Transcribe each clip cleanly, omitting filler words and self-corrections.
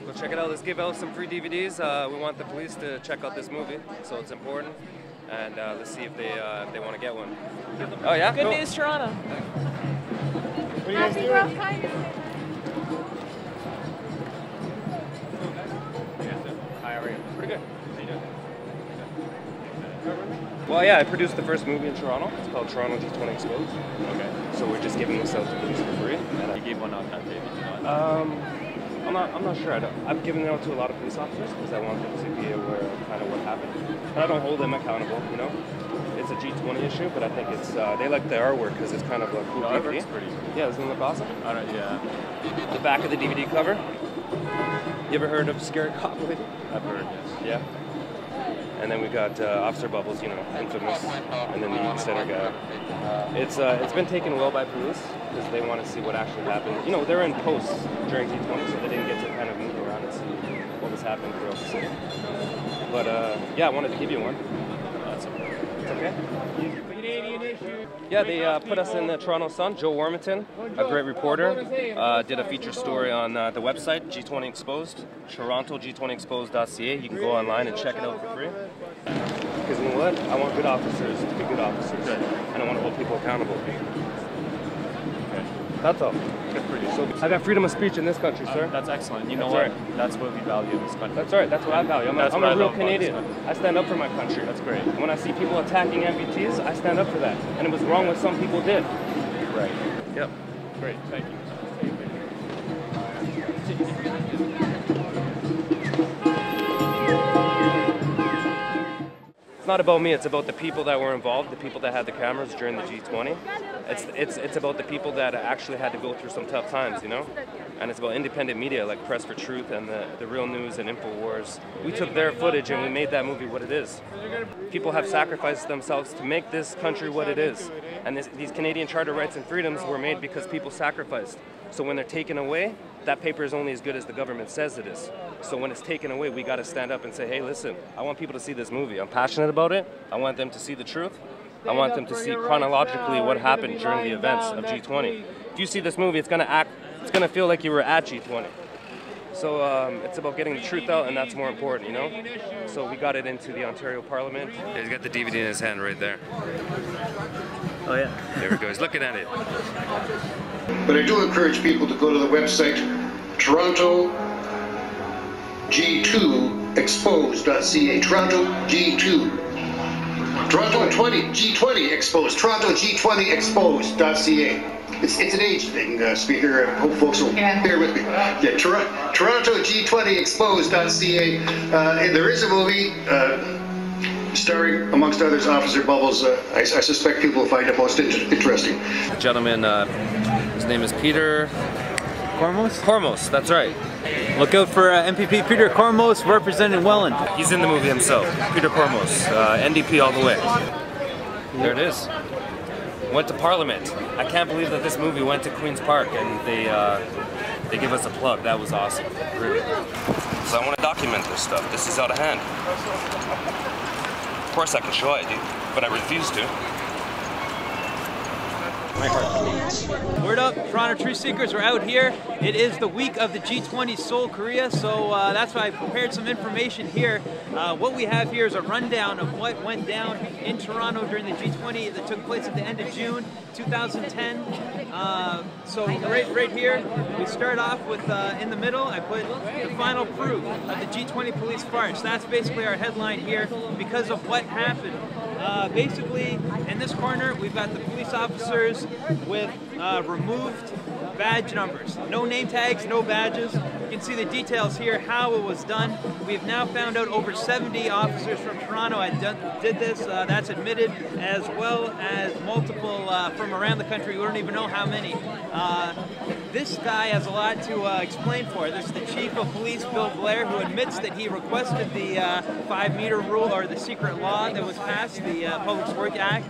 Go check it out. Let's give out some free DVDs. We want the police to check out this movie, so it's important. And let's see if they want to get one. Oh yeah? Good news, Toronto. What are you guys doing? Hi, how are you? Pretty good. How you doing? Well, yeah, I produced the first movie in Toronto. It's called Toronto G20 Exposed. Okay. So we're just giving this out to police for free. And You gave one out that day, did you not? I'm not sure. I've given it out to a lot of police officers because I want them to be aware of kind of what happened. But I don't hold them accountable, you know? It's a G20 issue, but I think it's, they like the artwork because it's kind of a cool DVD. Pretty. Yeah, doesn't it look awesome? Yeah. The back of the DVD cover. You ever heard of Scary Cop Lady? I've heard, yes. Yeah. And then we got Officer Bubbles, you know, infamous, and then the center guy. It's been taken well by police because they want to see what actually happened. You know, they're in post during G20, so they didn't get to kind of move around and see what was happening throughout the city. But yeah, I wanted to give you one. That's okay. It's okay? Yeah, they put us in the Toronto Sun. Joe Warmington, a great reporter, did a feature story on the website, G20 Exposed, Toronto G20Exposed.ca. You can go online and check it out for free. Because you know what? I want good officers to be good officers. And I want to hold people accountable. That's all. Good for you. So I got freedom of speech in this country, sir. That's excellent. You know what? Right. That's what we value in this country. That's right. That's what I value. I'm a real Canadian. I stand up for my country. That's great. When I see people attacking amputees, I stand up for that. And it was wrong what some people did. Right. Yep. Great. Thank you. It's not about me, it's about the people that were involved, the people that had the cameras during the G20. It's about the people that actually had to go through some tough times, you know? And it's about independent media like Press for Truth and the Real News and InfoWars. We took their footage and we made that movie what it is. People have sacrificed themselves to make this country what it is. And these Canadian Charter rights and freedoms were made because people sacrificed. So when they're taken away, that paper is only as good as the government says it is. So when it's taken away, we got to stand up and say, hey, listen, I want people to see this movie. I'm passionate about it. I want them to see the truth. I want them to see chronologically what happened during the events of G20. If you see this movie, it's going to feel like you were at G20. So it's about getting the truth out, and that's more important, you know? So we got it into the Ontario Parliament. He's got the DVD in his hand right there. Oh, yeah. There we go. He's looking at it. But I do encourage people to go to the website Toronto G2 Exposed.ca. Toronto G2. Toronto G20 Exposed. Toronto G20 Exposed.ca. It's an age thing, Speaker. I hope folks will bear with me. Yeah, Toronto G20 Exposed.ca. There is a movie starring, amongst others, Officer Bubbles. I suspect people will find it most interesting. The gentleman, his name is Peter Cormos? Cormos, that's right. Look out for MPP Peter Cormos representing Welland. He's in the movie himself, Peter Cormos, NDP all the way. There it is. Went to Parliament. I can't believe that this movie went to Queen's Park and they give us a plug. That was awesome, really. So I want to document this stuff. This is out of hand. Of course I can show it, but I refuse to. Word up, Toronto Truth Seekers, we're out here. It is the week of the G20 Seoul, Korea, so that's why I prepared some information here. What we have here is a rundown of what went down in Toronto during the G20 that took place at the end of June 2010. So right here, we start off with, in the middle, I put the final proof of the G20 police farce. That's basically our headline here because of what happened. Basically, in this corner, we've got the police officers with removed badge numbers. No name tags, no badges. You can see the details here, how it was done. We've now found out over 70 officers from Toronto did this. That's admitted, as well as multiple from around the country. We don't even know how many. This guy has a lot to explain for. This is the Chief of Police, Bill Blair, who admits that he requested the 5-meter rule, or the secret law that was passed, the Public Works Act.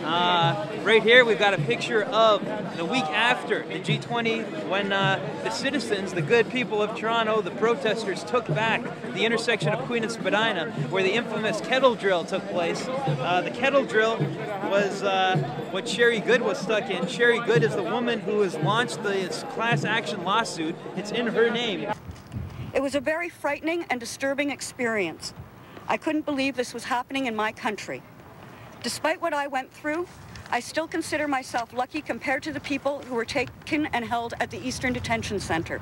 Right here we've got a picture of the week after the G20 when the citizens, the good people of Toronto, the protesters took back the intersection of Queen and Spadina where the infamous kettle drill took place. The kettle drill was what Sherry Good was stuck in. Sherry Good is the woman who has launched this class action lawsuit. It's in her name. It was a very frightening and disturbing experience. I couldn't believe this was happening in my country. Despite what I went through, I still consider myself lucky compared to the people who were taken and held at the Eastern Detention Center.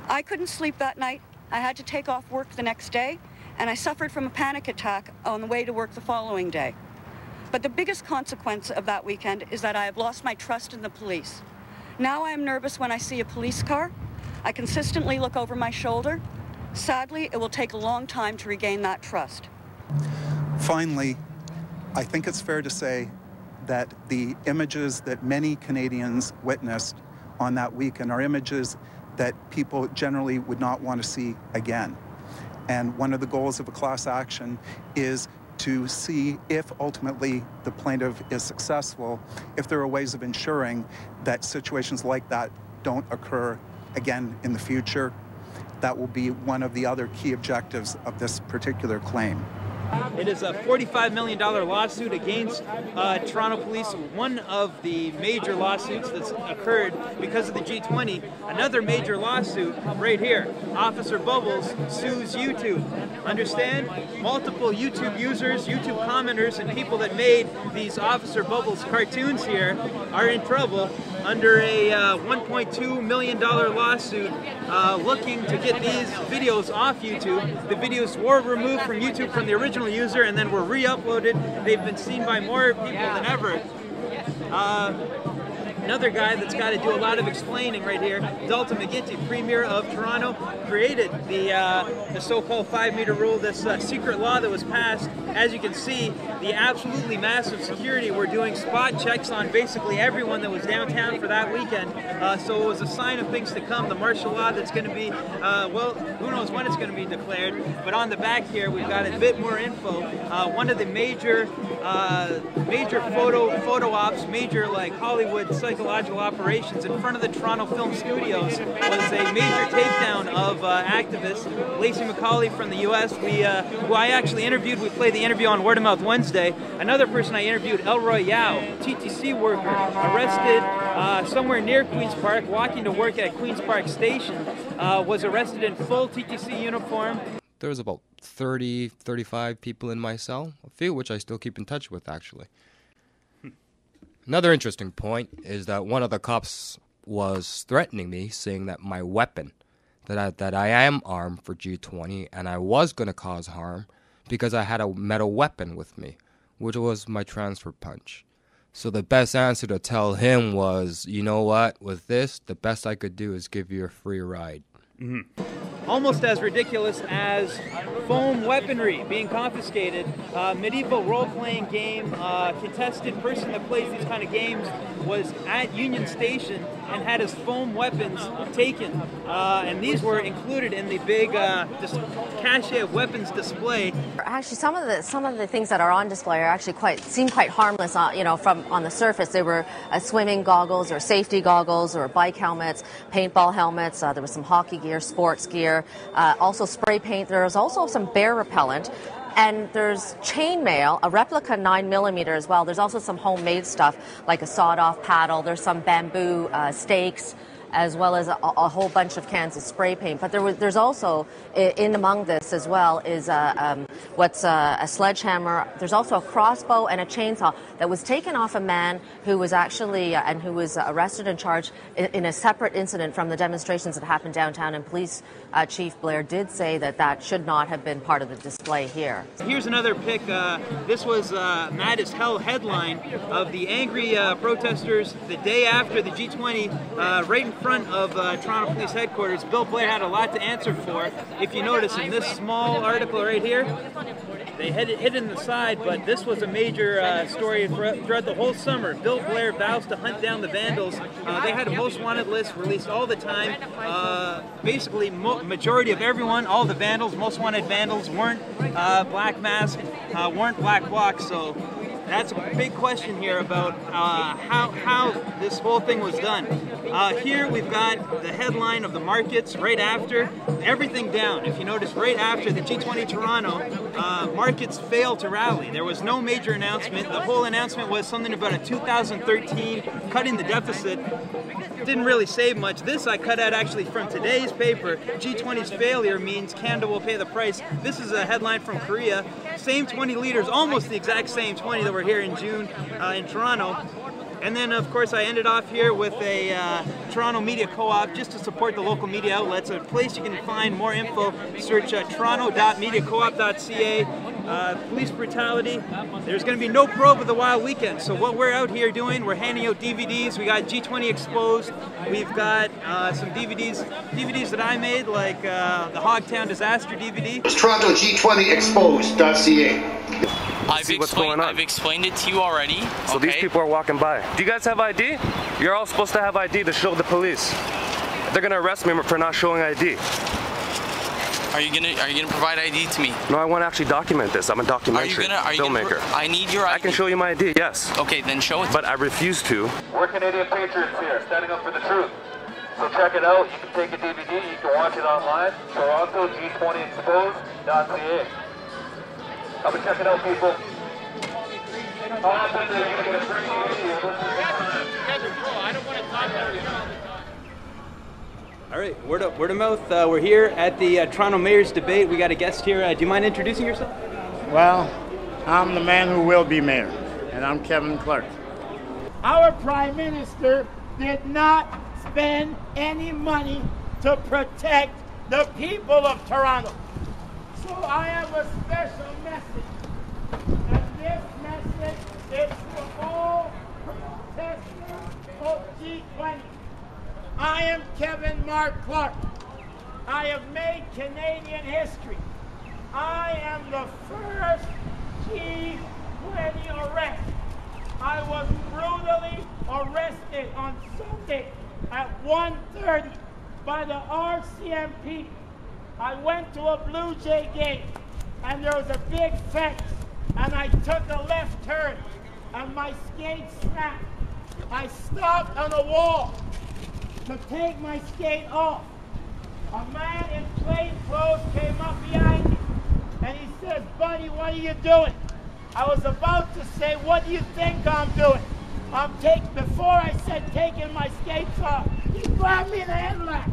I couldn't sleep that night. I had to take off work the next day, and I suffered from a panic attack on the way to work the following day. But the biggest consequence of that weekend is that I have lost my trust in the police. Now I am nervous when I see a police car. I consistently look over my shoulder. Sadly, it will take a long time to regain that trust. Finally, I think it's fair to say that the images that many Canadians witnessed on that weekend are images that people generally would not want to see again. And one of the goals of a class action is to see if ultimately the plaintiff is successful, if there are ways of ensuring that situations like that don't occur again in the future. That will be one of the other key objectives of this particular claim. It is a $45 million lawsuit against Toronto police, one of the major lawsuits that's occurred because of the G20. Another major lawsuit right here. Officer Bubbles sues YouTube. Understand? Multiple YouTube users, YouTube commenters, and people that made these Officer Bubbles cartoons here are in trouble under a $1.2 million lawsuit looking to get these videos off YouTube. The videos were removed from YouTube from the original user and then were re-uploaded. They've been seen by more people than ever. Another guy that's got to do a lot of explaining right here, Dalton McGuinty, Premier of Toronto, created the so-called 5-meter rule, this secret law that was passed. As you can see, the absolutely massive security were doing spot checks on basically everyone that was downtown for that weekend. So it was a sign of things to come, the martial law that's going to be, well, who knows when it's going to be declared. But on the back here, we've got a bit more info. One of the major photo ops, major like Hollywood psychological operations in front of the Toronto Film Studios was a major takedown of activists. Lacey McCauley from the U.S., who I actually interviewed. We played the interview on Word of Mouth Wednesday. Another person I interviewed, Elroy Yao, TTC worker, arrested somewhere near Queen's Park, walking to work at Queen's Park Station, was arrested in full TTC uniform. There was about 30, 35 people in my cell, a few which I still keep in touch with, actually. Another interesting point is that one of the cops was threatening me, saying that my weapon, that I am armed for G20, and I was going to cause harm because I had a metal weapon with me, which was my transfer punch. So the best answer to tell him was, you know what, with this, the best I could do is give you a free ride. Mm-hmm. Almost as ridiculous as foam weaponry being confiscated. Medieval role-playing game, contested person that plays these kind of games was at Union Station and had his foam weapons taken. And these were included in the big cache of weapons display. Actually, some of the things that are on display are actually seem quite harmless. From on the surface, they were swimming goggles or safety goggles or bike helmets, paintball helmets. There was some hockey gear, sports gear, also spray paint. There was also some bear repellent. And there's chainmail, a replica 9mm as well. There's also some homemade stuff like a sawed-off paddle. There's some bamboo stakes, as well as a whole bunch of cans of spray paint. But there's also, in among this as well, is what's a sledgehammer. There's also a crossbow and a chainsaw that was taken off a man who was actually, and who was arrested and charged in a separate incident from the demonstrations that happened downtown. And Police Chief Blair did say that that should not have been part of the display here. Here's another pic. This was Mad as Hell headline of the angry protesters the day after the G20, right in front of Toronto Police Headquarters. Bill Blair had a lot to answer for. If you notice in this small article right here, they hid it in the side, but this was a major story throughout the whole summer. Bill Blair vows to hunt down the vandals. They had a most wanted list released all the time. Basically, majority of everyone, all the vandals, most wanted vandals weren't black mask, weren't black blocs, so That's a big question here about how this whole thing was done. Here we've got the headline of the markets right after, everything down. If you notice, right after the G20 Toronto, markets failed to rally. There was no major announcement. The whole announcement was something about a 2013 cutting the deficit. Didn't really save much. This I cut out actually from today's paper. G20's failure means Canada will pay the price. This is a headline from Korea. Same 20 leaders, almost the exact same 20 that were here in June in Toronto. And then, of course, I ended off here with a Toronto Media Co-op just to support the local media outlets. A place you can find more info. Search toronto.mediacoop.ca. Police brutality. There's going to be no probe of the Wild Weekend. So what we're out here doing, we're handing out DVDs. We got G20 Exposed. We've got some DVDs that I made, like the Hogtown Disaster DVD. It's Toronto G20 Exposed.ca. I've explained it to you already. So these people are walking by. Do you guys have ID? You're all supposed to have ID to show the police. They're gonna arrest me for not showing ID. Are you gonna provide ID to me? No, I want to actually document this. I'm a documentary filmmaker. I need your ID. I can show you my ID, yes. Okay, then show it. But I refuse to. We're Canadian patriots here, standing up for the truth. So check it out. You can take a DVD. You can watch it online. Toronto G20 Exposed.ca. I'll be checking out, people. All right, word of mouth. We're here at the Toronto Mayor's debate. We got a guest here. Do you mind introducing yourself? Well, I'm the man who will be mayor, and I'm Kevin Clark. Our Prime Minister did not spend any money to protect the people of Toronto. So I have a special message, and this message is for all protesters of G20. I am Kevin Mark Clark. I have made Canadian history. I am the first G20 arrest. I was brutally arrested on Sunday at 1:30 by the RCMP. I went to a Blue Jay game, and there was a big fence, and I took a left turn, and my skate snapped. I stopped on a wall to take my skate off. A man in plain clothes came up behind me, and he says, "Buddy, what are you doing?" I was about to say, "What do you think I'm doing?" Before I said taking my skates off, he grabbed me in the headlock.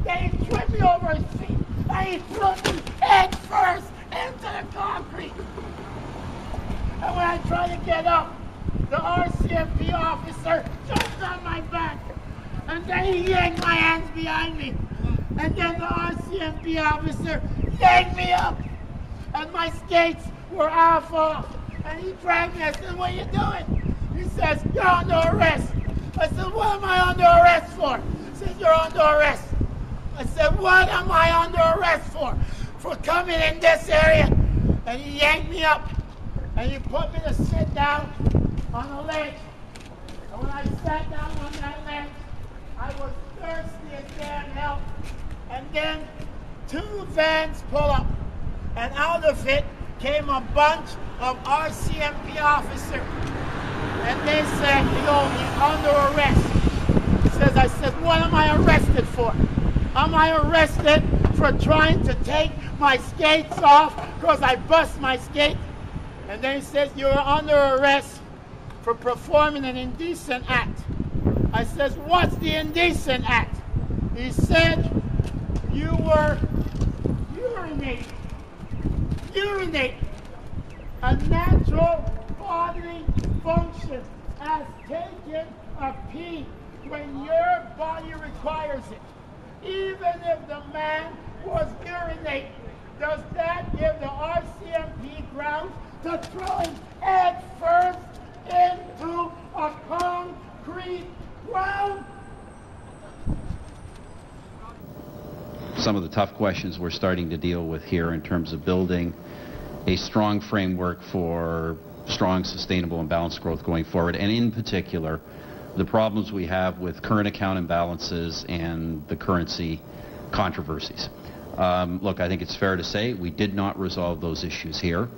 Then he tripped me over his feet, and he threw me head first into the concrete. And when I tried to get up, the RCMP officer jumped on my back. And then he yanked my hands behind me. And then the RCMP officer yanked me up. And my skates were half off. And he dragged me. I said, "What are you doing?" He says, "You're under arrest." I said, "What am I under arrest for?" He says, "You're under arrest." I said, "What am I under arrest for?" "For coming in this area." And he yanked me up. And he put me to sit down on a ledge. And when I sat down on that ledge, I was thirsty as damn hell. And then 2 vans pull up. And out of it came a bunch of RCMP officers. And they said, "You're under arrest." I said, "What am I arrested for?" "Am I arrested for trying to take my skates off because I bust my skate?" And then he says, "You're under arrest for performing an indecent act." I says, "What's the indecent act?" He said, "You were urinating. A natural bodily function as taking a pee when your body requires it. Even if the man was urinating, does that give the RCMP grounds to throw him head first into a concrete ground?" Some of the tough questions we're starting to deal with here in terms of building a strong framework for strong, sustainable, and balanced growth going forward, and in particular, the problems we have with current account imbalances and the currency controversies. Look, I think it's fair to say we did not resolve those issues here.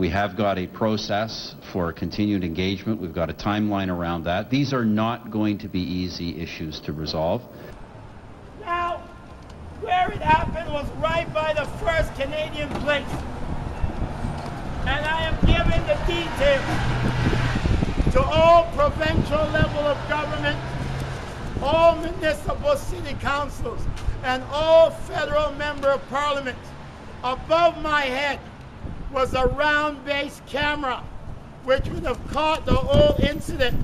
We have got a process for continued engagement. We've got a timeline around that. These are not going to be easy issues to resolve. Now, where it happened was right by the first Canadian place. And I am giving the details to all provincial level of government, all municipal city councils, and all federal member of parliament. Above my head was a round-based camera, which would have caught the whole incident.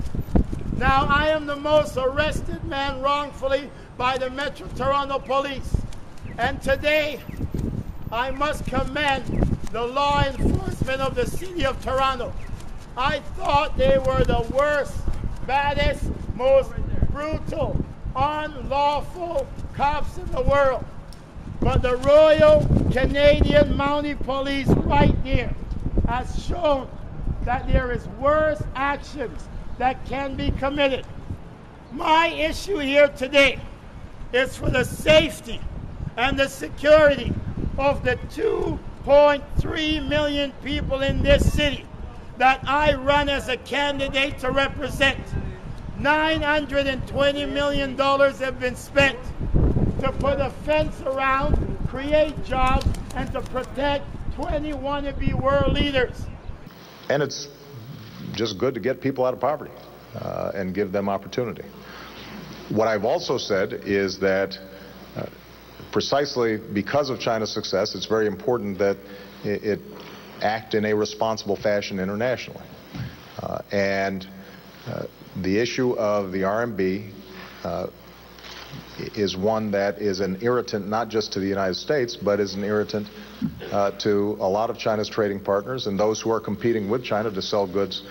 Now, I am the most arrested man wrongfully by the Metro Toronto Police. And today, I must commend the law enforcement of the City of Toronto. I thought they were the worst, baddest, most brutal, unlawful cops in the world. But the Royal Canadian Mounted Police right here has shown that there is worse actions that can be committed. My issue here today is for the safety and the security of the 2.3 million people in this city that I run as a candidate to represent. $920 million have been spent to put a fence around, create jobs, and to protect 20 wannabe world leaders. And it's just good to get people out of poverty and give them opportunity. What I've also said is that precisely because of China's success, it's very important that it act in a responsible fashion internationally. The issue of the RMB is one that is an irritant not just to the United States, but is an irritant to a lot of China's trading partners and those who are competing with China to sell goods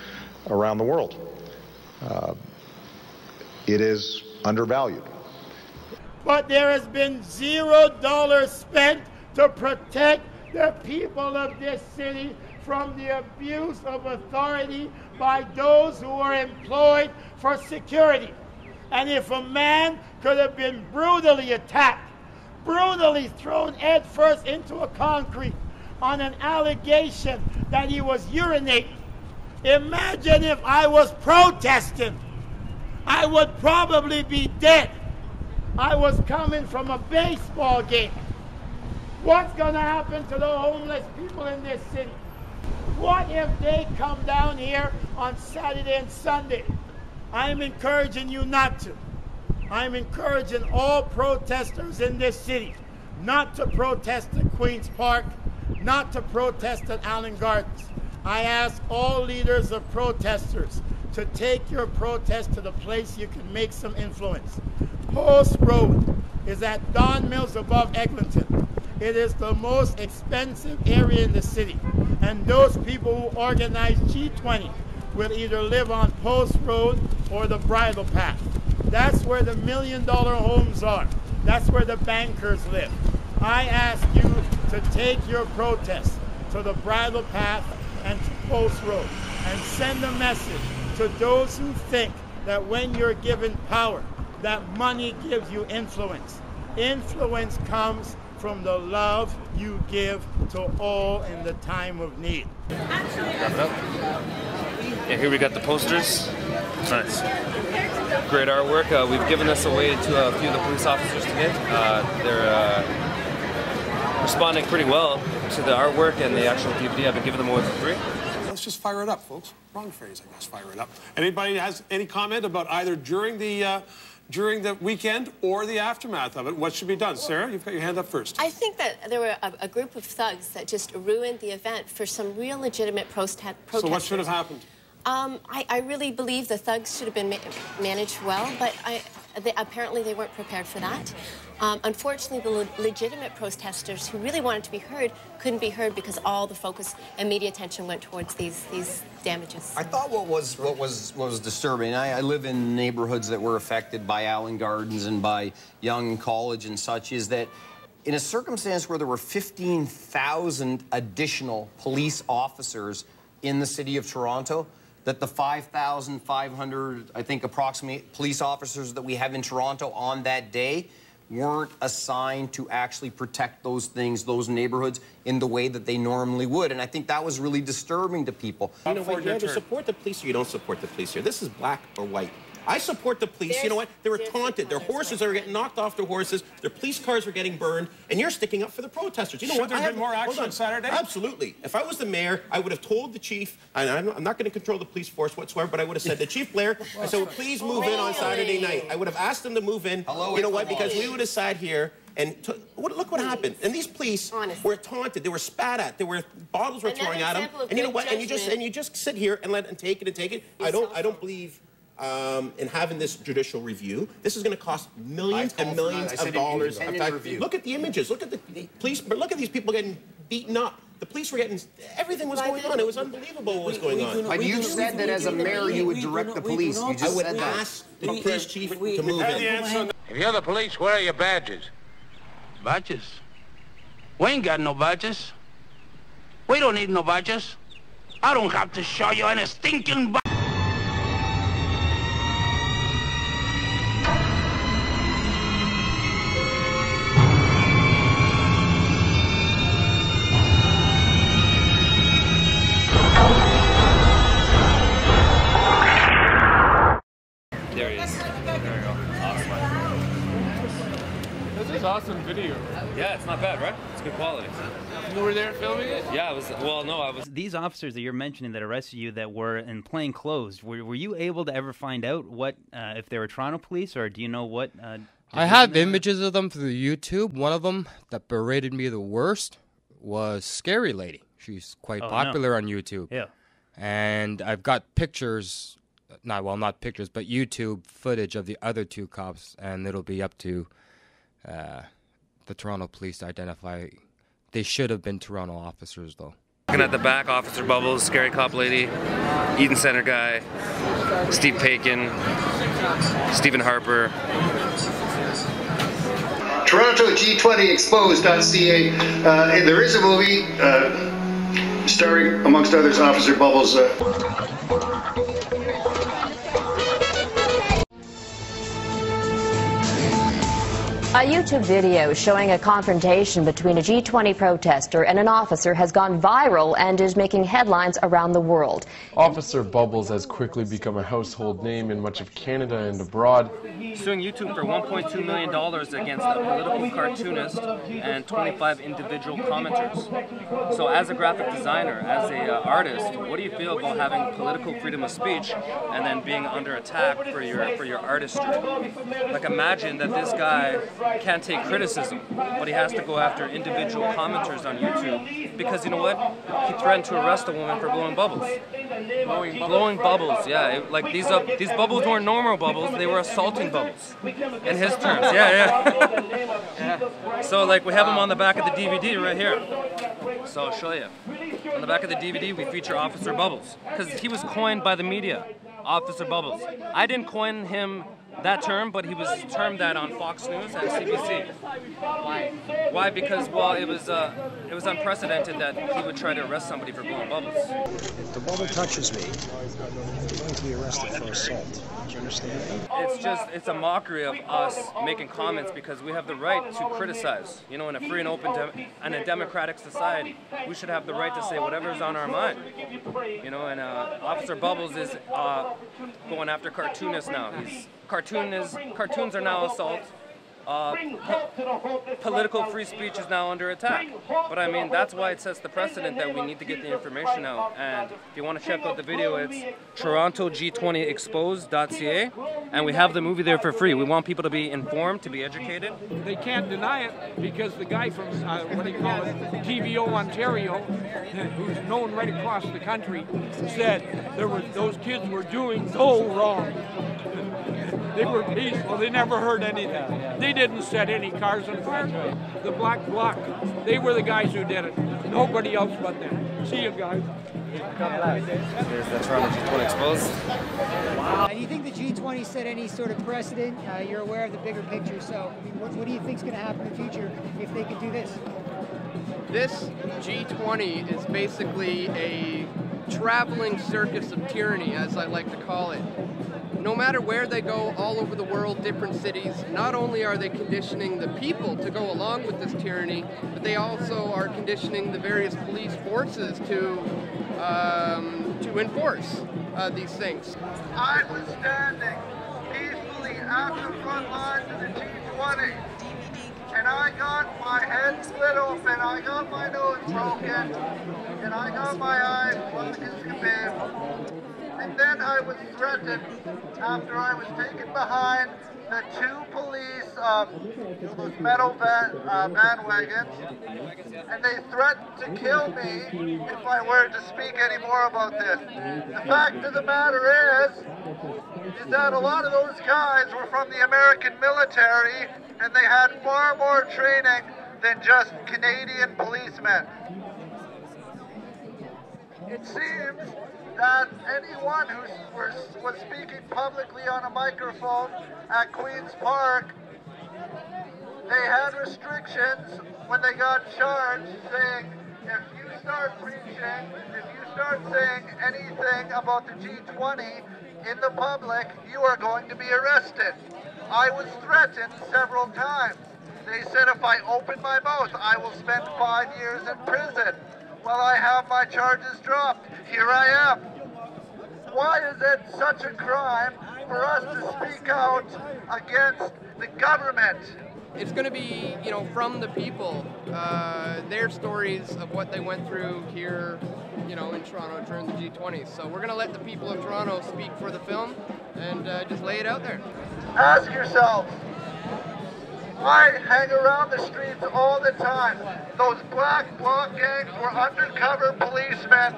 around the world. It is undervalued. But there has been $0 spent to protect the people of this city from the abuse of authority by those who are employed for security. And if a man could have been brutally attacked, brutally thrown headfirst into a concrete on an allegation that he was urinating, imagine if I was protesting. I would probably be dead. I was coming from a baseball game. What's going to happen to the homeless people in this city? What if they come down here on Saturday and Sunday? I'm encouraging you not to. I'm encouraging all protesters in this city not to protest at Queen's Park, not to protest at Allen Gardens. I ask all leaders of protesters to take your protest to the place you can make some influence. Post Road is at Don Mills above Eglinton. It is the most expensive area in the city, and those people who organize G20 will either live on Post Road or the Bridle Path. That's where the $1 million homes are. That's where the bankers live. I ask you to take your protest to the Bridle Path and to Post Road and send a message to those who think that when you're given power, that money gives you influence. Influence comes from the love you give to all in the time of need. Wrap it up. Yeah, here we got the posters. Nice. Great artwork. We've given this away to a few of the police officers today. They're responding pretty well to the artwork and the actual DVD. I've been giving them away for free. Let's just fire it up, folks. Wrong phrase, I guess, fire it up. Anybody has any comment about either during the weekend or the aftermath of it? What should be done? Sarah, you've got your hand up first. I think that there were a group of thugs that just ruined the event for some real legitimate protesters. So what should have happened? I really believe the thugs should have been managed well, but apparently they weren't prepared for that. Unfortunately, the legitimate protesters who really wanted to be heard couldn't be heard because all the focus and media attention went towards these damages. I thought what was disturbing, I live in neighborhoods that were affected by Allen Gardens and by Young College and such, is that in a circumstance where there were 15,000 additional police officers in the city of Toronto, that the 5,500, I think, approximate police officers that we have in Toronto on that day weren't assigned to actually protect those things, those neighborhoods, in the way that they normally would. And I think that was really disturbing to people. You know what, you either support the police or you don't support the police here. This is black or white. I support the police. You know what? They were taunted. Their horses are getting knocked off their horses. Their police cars are getting burned. And you're sticking up for the protesters. You know what? Should there have been more action on Saturday? Absolutely. If I was the mayor, I would have told the chief, and I'm not going to control the police force whatsoever, but I would have said to Chief Blair, I said, well, please move in on Saturday night. I would have asked them to move in. You know what? Because we would have sat here and look what happened. And these police were taunted. They were spat at. There were bottles were thrown at them. And you know what? And you just sit here and take it. I don't believe in having this judicial review. This is going to cost millions and millions of dollars. Look at the images. Look at the police. But look at these people getting beaten up. The police were getting, everything was going on. It was unbelievable what was going on. But you said that as a mayor you would direct the police. You just said that. I would ask the police chief to move in. If you're the police, where are your badges? Badges? We ain't got no badges. We don't need no badges. I don't have to show you any stinking badge. There he is. There we go. Awesome. This is awesome video. Yeah, it's not bad, right? It's good quality. You were there filming it? Yeah, I was. Well, no, I was. These officers that you're mentioning that arrested you that were in plain clothes, were you able to ever find out what if they were Toronto police, or do you know what? I have images of them through YouTube. One of them that berated me the worst was Scary Lady. She's quite popular on YouTube. Yeah. And I've got pictures, not pictures, but YouTube footage of the other two cops, and it'll be up to the Toronto police to identify. They should have been Toronto officers, though. Looking at the back, Officer Bubbles, Scary Cop Lady, Eden Center guy, Steve Paikin, Stephen Harper. Toronto G20 Exposed.ca. There is a movie starring, amongst others, Officer Bubbles. A YouTube video showing a confrontation between a G20 protester and an officer has gone viral and is making headlines around the world. Officer Bubbles has quickly become a household name in much of Canada and abroad. Suing YouTube for $1.2 million against a political cartoonist and 25 individual commenters. So as a graphic designer, as an artist, what do you feel about having political freedom of speech and then being under attack for your artistry? Like, imagine that this guy can't take criticism, but he has to go after individual commenters on YouTube because, you know what? He threatened to arrest a woman for blowing bubbles. Blowing bubbles, yeah. Like these bubbles weren't normal bubbles; they were assaulting bubbles, in his terms. Yeah. So like we have him on the back of the DVD right here. So I'll show you. On the back of the DVD, we feature Officer Bubbles because he was coined by the media, Officer Bubbles. I didn't coin him that term, but he was termed that on Fox News and CBC. Why? Why? Because, well, it was unprecedented that he would try to arrest somebody for blowing bubbles. If the bubble touches me, I'm going to be arrested for assault. Do you understand? It's a mockery of us making comments because we have the right to criticize. You know, in a free and open and a democratic society, we should have the right to say whatever's on our mind. You know, and Officer Bubbles is going after cartoonists now. Cartoons are now assault. Political free speech is now under attack. But I mean, that's why it sets the precedent that we need to get the information out. And if you want to check out the video, it's Toronto G20 Exposed.ca. And we have the movie there for free. We want people to be informed, to be educated. They can't deny it because the guy from, what do you call it, TVO Ontario, who's known right across the country, said those kids were doing no wrong. They were peaceful. They never heard anything. They didn't set any cars on fire. The Black Bloc, they were the guys who did it. Nobody else but them. See you guys. There's the Toronto G20 Exposed. Do you think the G20 set any sort of precedent? You're aware of the bigger picture, so I mean, what do you think is going to happen in the future if they could do this? This G20 is basically a traveling circus of tyranny, as I like to call it. no matter where they go all over the world, different cities, not only are they conditioning the people to go along with this tyranny, but they also are conditioning the various police forces to enforce these things. I was standing peacefully at the front lines of the G20, and I got my head split open, I got my nose broken, and I got my eyes black as can be. And then I was threatened after I was taken behind the two police, those metal bandwagons, and they threatened to kill me if I were to speak any more about this. The fact of the matter is that a lot of those guys were from the American military, and they had far more training than just Canadian policemen. It seems that anyone who was speaking publicly on a microphone at Queen's Park, they had restrictions when they got charged, saying if you start preaching, if you start saying anything about the G20 in the public, you are going to be arrested. I was threatened several times. They said if I open my mouth, I will spend 5 years in prison. Well, I have my charges dropped. Here I am. Why is it such a crime for us to speak out against the government? It's going to be, from the people, their stories of what they went through here, in Toronto during the G20. So we're going to let the people of Toronto speak for the film and just lay it out there. Ask yourselves. I hang around the streets all the time. Those black bloc gangs were undercover policemen.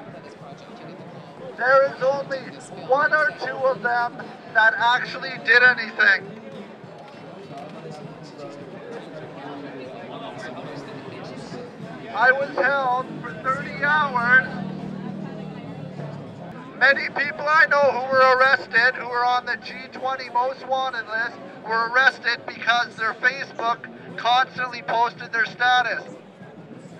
There is only 1 or 2 of them that actually did anything. I was held for 30 hours. Many people I know who were arrested, who were on the G20 Most Wanted list, were arrested because their Facebook constantly posted their status.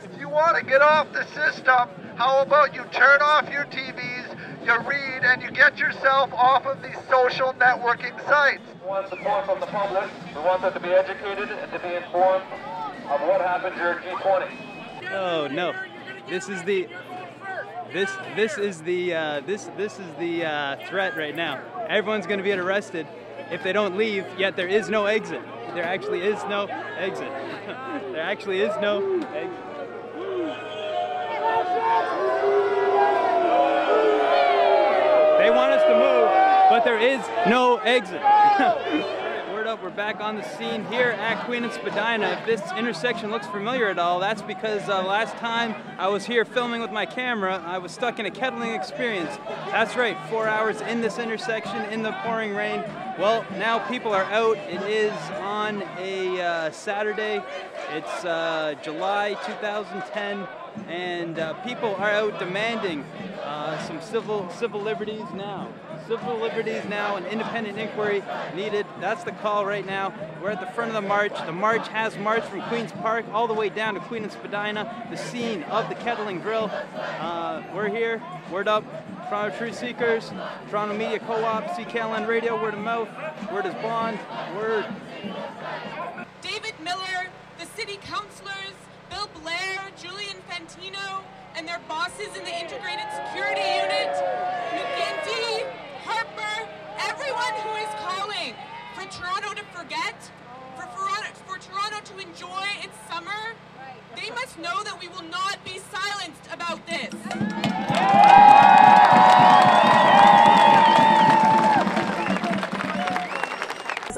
If you want to get off the system, how about you turn off your TVs, you read, and you get yourself off of these social networking sites. We want support from the public. We want them to be educated and to be informed of what happened during G20. Oh no, this is the threat right now. Everyone's going to be arrested if they don't leave. Yet there is no exit. There actually is no exit. There actually is no exit. They want us to move, but there is no exit. Word up, we're back on the scene here at Queen and Spadina. If this intersection looks familiar at all, that's because last time I was here filming with my camera, I was stuck in a kettling experience. That's right, 4 hours in this intersection in the pouring rain. Well, now people are out. It is on a Saturday. It's July 2010. And people are out demanding some civil liberties now. Civil liberties now, an independent inquiry needed. That's the call right now. We're at the front of the march. The march has marched from Queen's Park all the way down to Queen and Spadina, the scene of the kettling drill. We're here. Word up. Toronto Truth Seekers, Toronto Media Co-op, CKLN Radio, word of mouth, word is bond, word. David Miller, the city councillors, Bill Blair, Julian Fantino, and their bosses in the Integrated Security Unit, McGinty, Harper, everyone who is calling for Toronto to forget, for Toronto to enjoy its summer, they must know that we will not be silenced about this.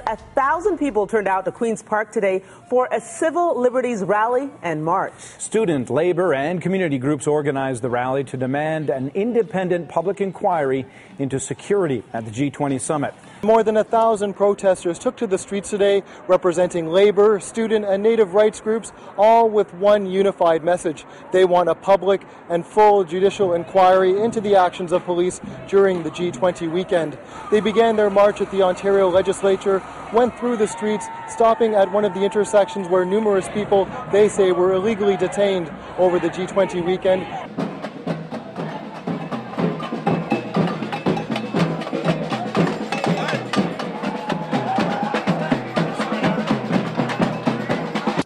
1,000 people turned out to Queen's Park today for a civil liberties rally and march. Student, labor, and community groups organized the rally to demand an independent public inquiry into security at the G20 summit. More than 1,000 protesters took to the streets today, representing labor, student, and native rights groups, all with one unified message. They want a public and full judicial inquiry into the actions of police during the G20 weekend. They began their march at the Ontario Legislature, went through the streets, stopping at one of the intersections where numerous people, they say, were illegally detained over the G20 weekend.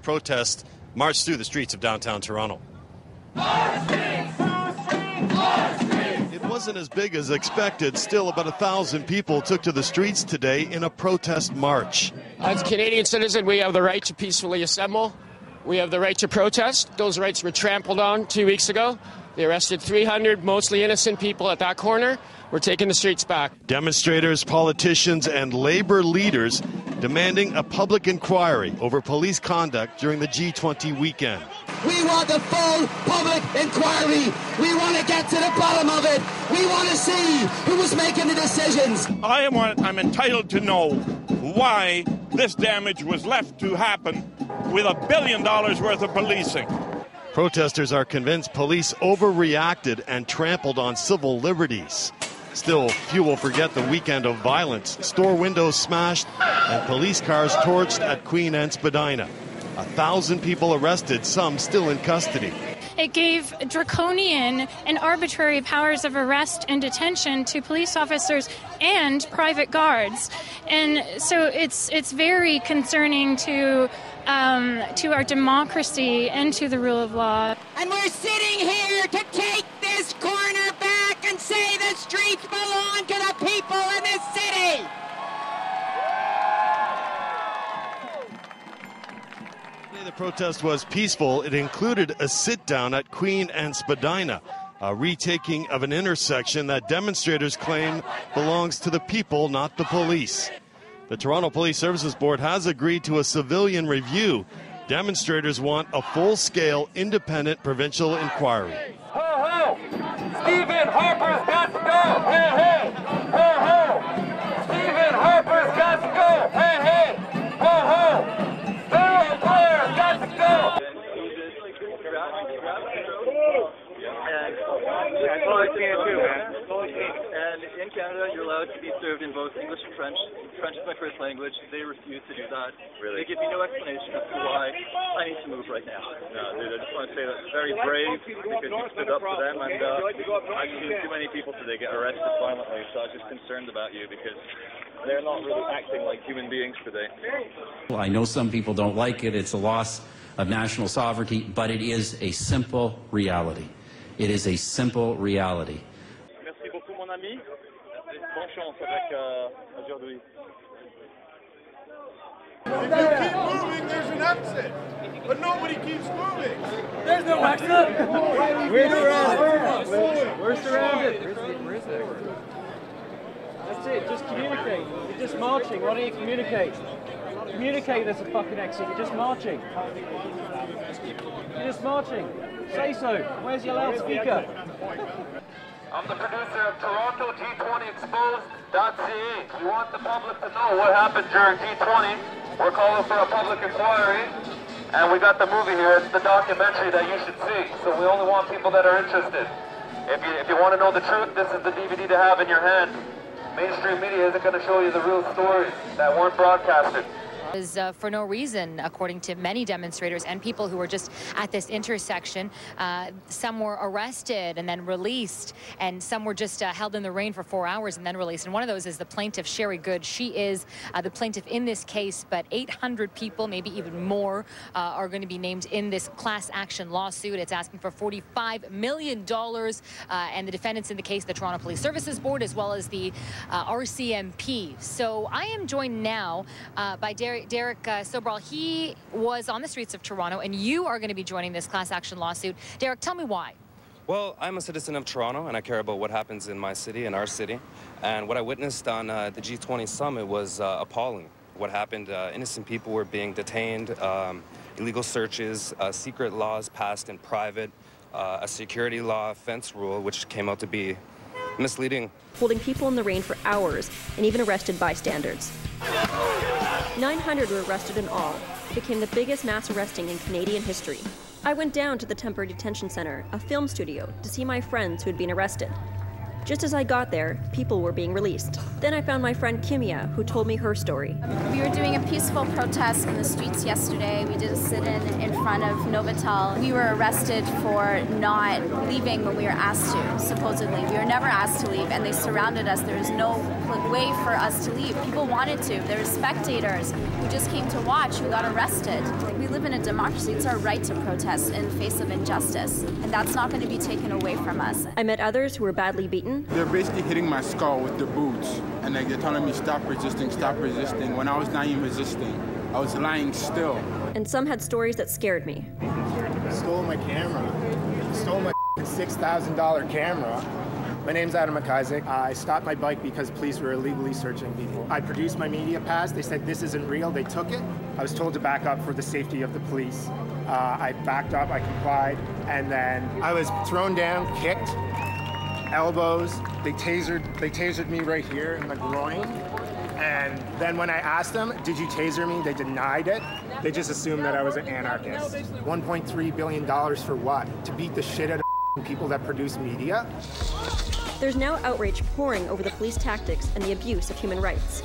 protest marched through the streets of downtown Toronto. It wasn't as big as expected. Still, about 1,000 people took to the streets today in a protest march. As Canadian citizens, we have the right to peacefully assemble. We have the right to protest. Those rights were trampled on 2 weeks ago. They arrested 300 mostly innocent people at that corner. We're taking the streets back. Demonstrators, politicians, and labor leaders demanding a public inquiry over police conduct during the G20 weekend. We want the full public inquiry. We want to get to the bottom of it. We want to see who was making the decisions. I'm entitled to know why this damage was left to happen with $1 billion worth of policing. Protesters are convinced police overreacted and trampled on civil liberties. Still, few will forget the weekend of violence. Store windows smashed and police cars torched at Queen and Spadina. 1,000 people arrested, some still in custody. It gave draconian and arbitrary powers of arrest and detention to police officers and private guards. And so it's very concerning to our democracy and to the rule of law. And we're sitting here to take this corner back and say the streets belong to the people in this city. The protest was peaceful. It included a sit-down at Queen and Spadina, a retaking of an intersection that demonstrators claim belongs to the people, not the police. The Toronto Police Services Board has agreed to a civilian review. Demonstrators want a full-scale, independent provincial inquiry. Ho, ho! Stephen Harper's got to go! Hey, hey! Ho, ho! Stephen Harper's got to go! Hey, hey! Ho, ho! Bill Blair's got to go! I've totally seen it too, man. Totally seen it. And in Canada, you're allowed to be served in both English and French. French is my first language. They refuse to do that. Really? They give me no explanation as to why I need to move right now. No, dude, I just want to say that's very brave because you stood up for them. And I've seen too many people today get arrested violently, so I was just concerned about you because they're not really acting like human beings today. Well, I know some people don't like it. It's a loss of national sovereignty, but it is a simple reality. It is a simple reality. Merci beaucoup, mon ami. Bonne chance avec aujourd'hui. If you keep moving, there's an exit. But nobody keeps moving. There's no exit. We're surrounded. We're surrounded. Where is it? That's it. Just communicate. You're just marching. Why don't you communicate? Communicate there's a fucking exit. You're just marching. You're just marching. Say so. Where's your loudspeaker? I'm the producer of Toronto G20 Exposed.ca. We want the public to know what happened during G20. We're calling for a public inquiry. And we got the movie here. It's the documentary that you should see. So we only want people that are interested. If you want to know the truth, this is the DVD to have in your hand. Mainstream media isn't going to show you the real stories that weren't broadcasted. Was for no reason, according to many demonstrators and people who were just at this intersection. Some were arrested and then released, and some were just held in the rain for 4 hours and then released. And one of those is the plaintiff, Sherry Good. She is the plaintiff in this case, but 800 people, maybe even more, are going to be named in this class action lawsuit. It's asking for $45 million, and the defendants in the case, the Toronto Police Services Board, as well as the RCMP. So I am joined now by Derek Sobral. He was on the streets of Toronto, and you are going to be joining this class action lawsuit. Derek, tell me why. Well, I'm a citizen of Toronto, and I care about what happens in my city, in our city. And what I witnessed on the G20 summit was appalling. What happened, innocent people were being detained, illegal searches, secret laws passed in private, a security law fence rule, which came out to be misleading. Holding people in the rain for hours and even arrested bystanders. 900 were arrested in all. It became the biggest mass arresting in Canadian history. I went down to the temporary detention center, a film studio, to see my friends who had been arrested. Just as I got there, people were being released. Then I found my friend Kimia, who told me her story. We were doing a peaceful protest in the streets yesterday. We did a sit-in in front of Novotel. We were arrested for not leaving when we were asked to, supposedly. We were never asked to leave, and they surrounded us. There was no way for us to leave. People wanted to. There were spectators who just came to watch who got arrested. We live in a democracy. It's our right to protest in the face of injustice, and that's not going to be taken away from us. I met others who were badly beaten. They're basically hitting my skull with their boots, and like they're telling me stop resisting, when I was not even resisting. I was lying still. And some had stories that scared me. Stole my camera. Stole my $6,000 camera. My name's Adam McIsaac. I stopped my bike because police were illegally searching people. I produced my media pass. They said this isn't real. They took it. I was told to back up for the safety of the police. I backed up, I complied, and then I was thrown down, kicked, elbows. They tasered me right here in the groin. And then when I asked them, did you taser me? They denied it. They just assumed that I was an anarchist. $1.3 billion for what? To beat the shit out of people that produce media? There's now outrage pouring over the police tactics and the abuse of human rights.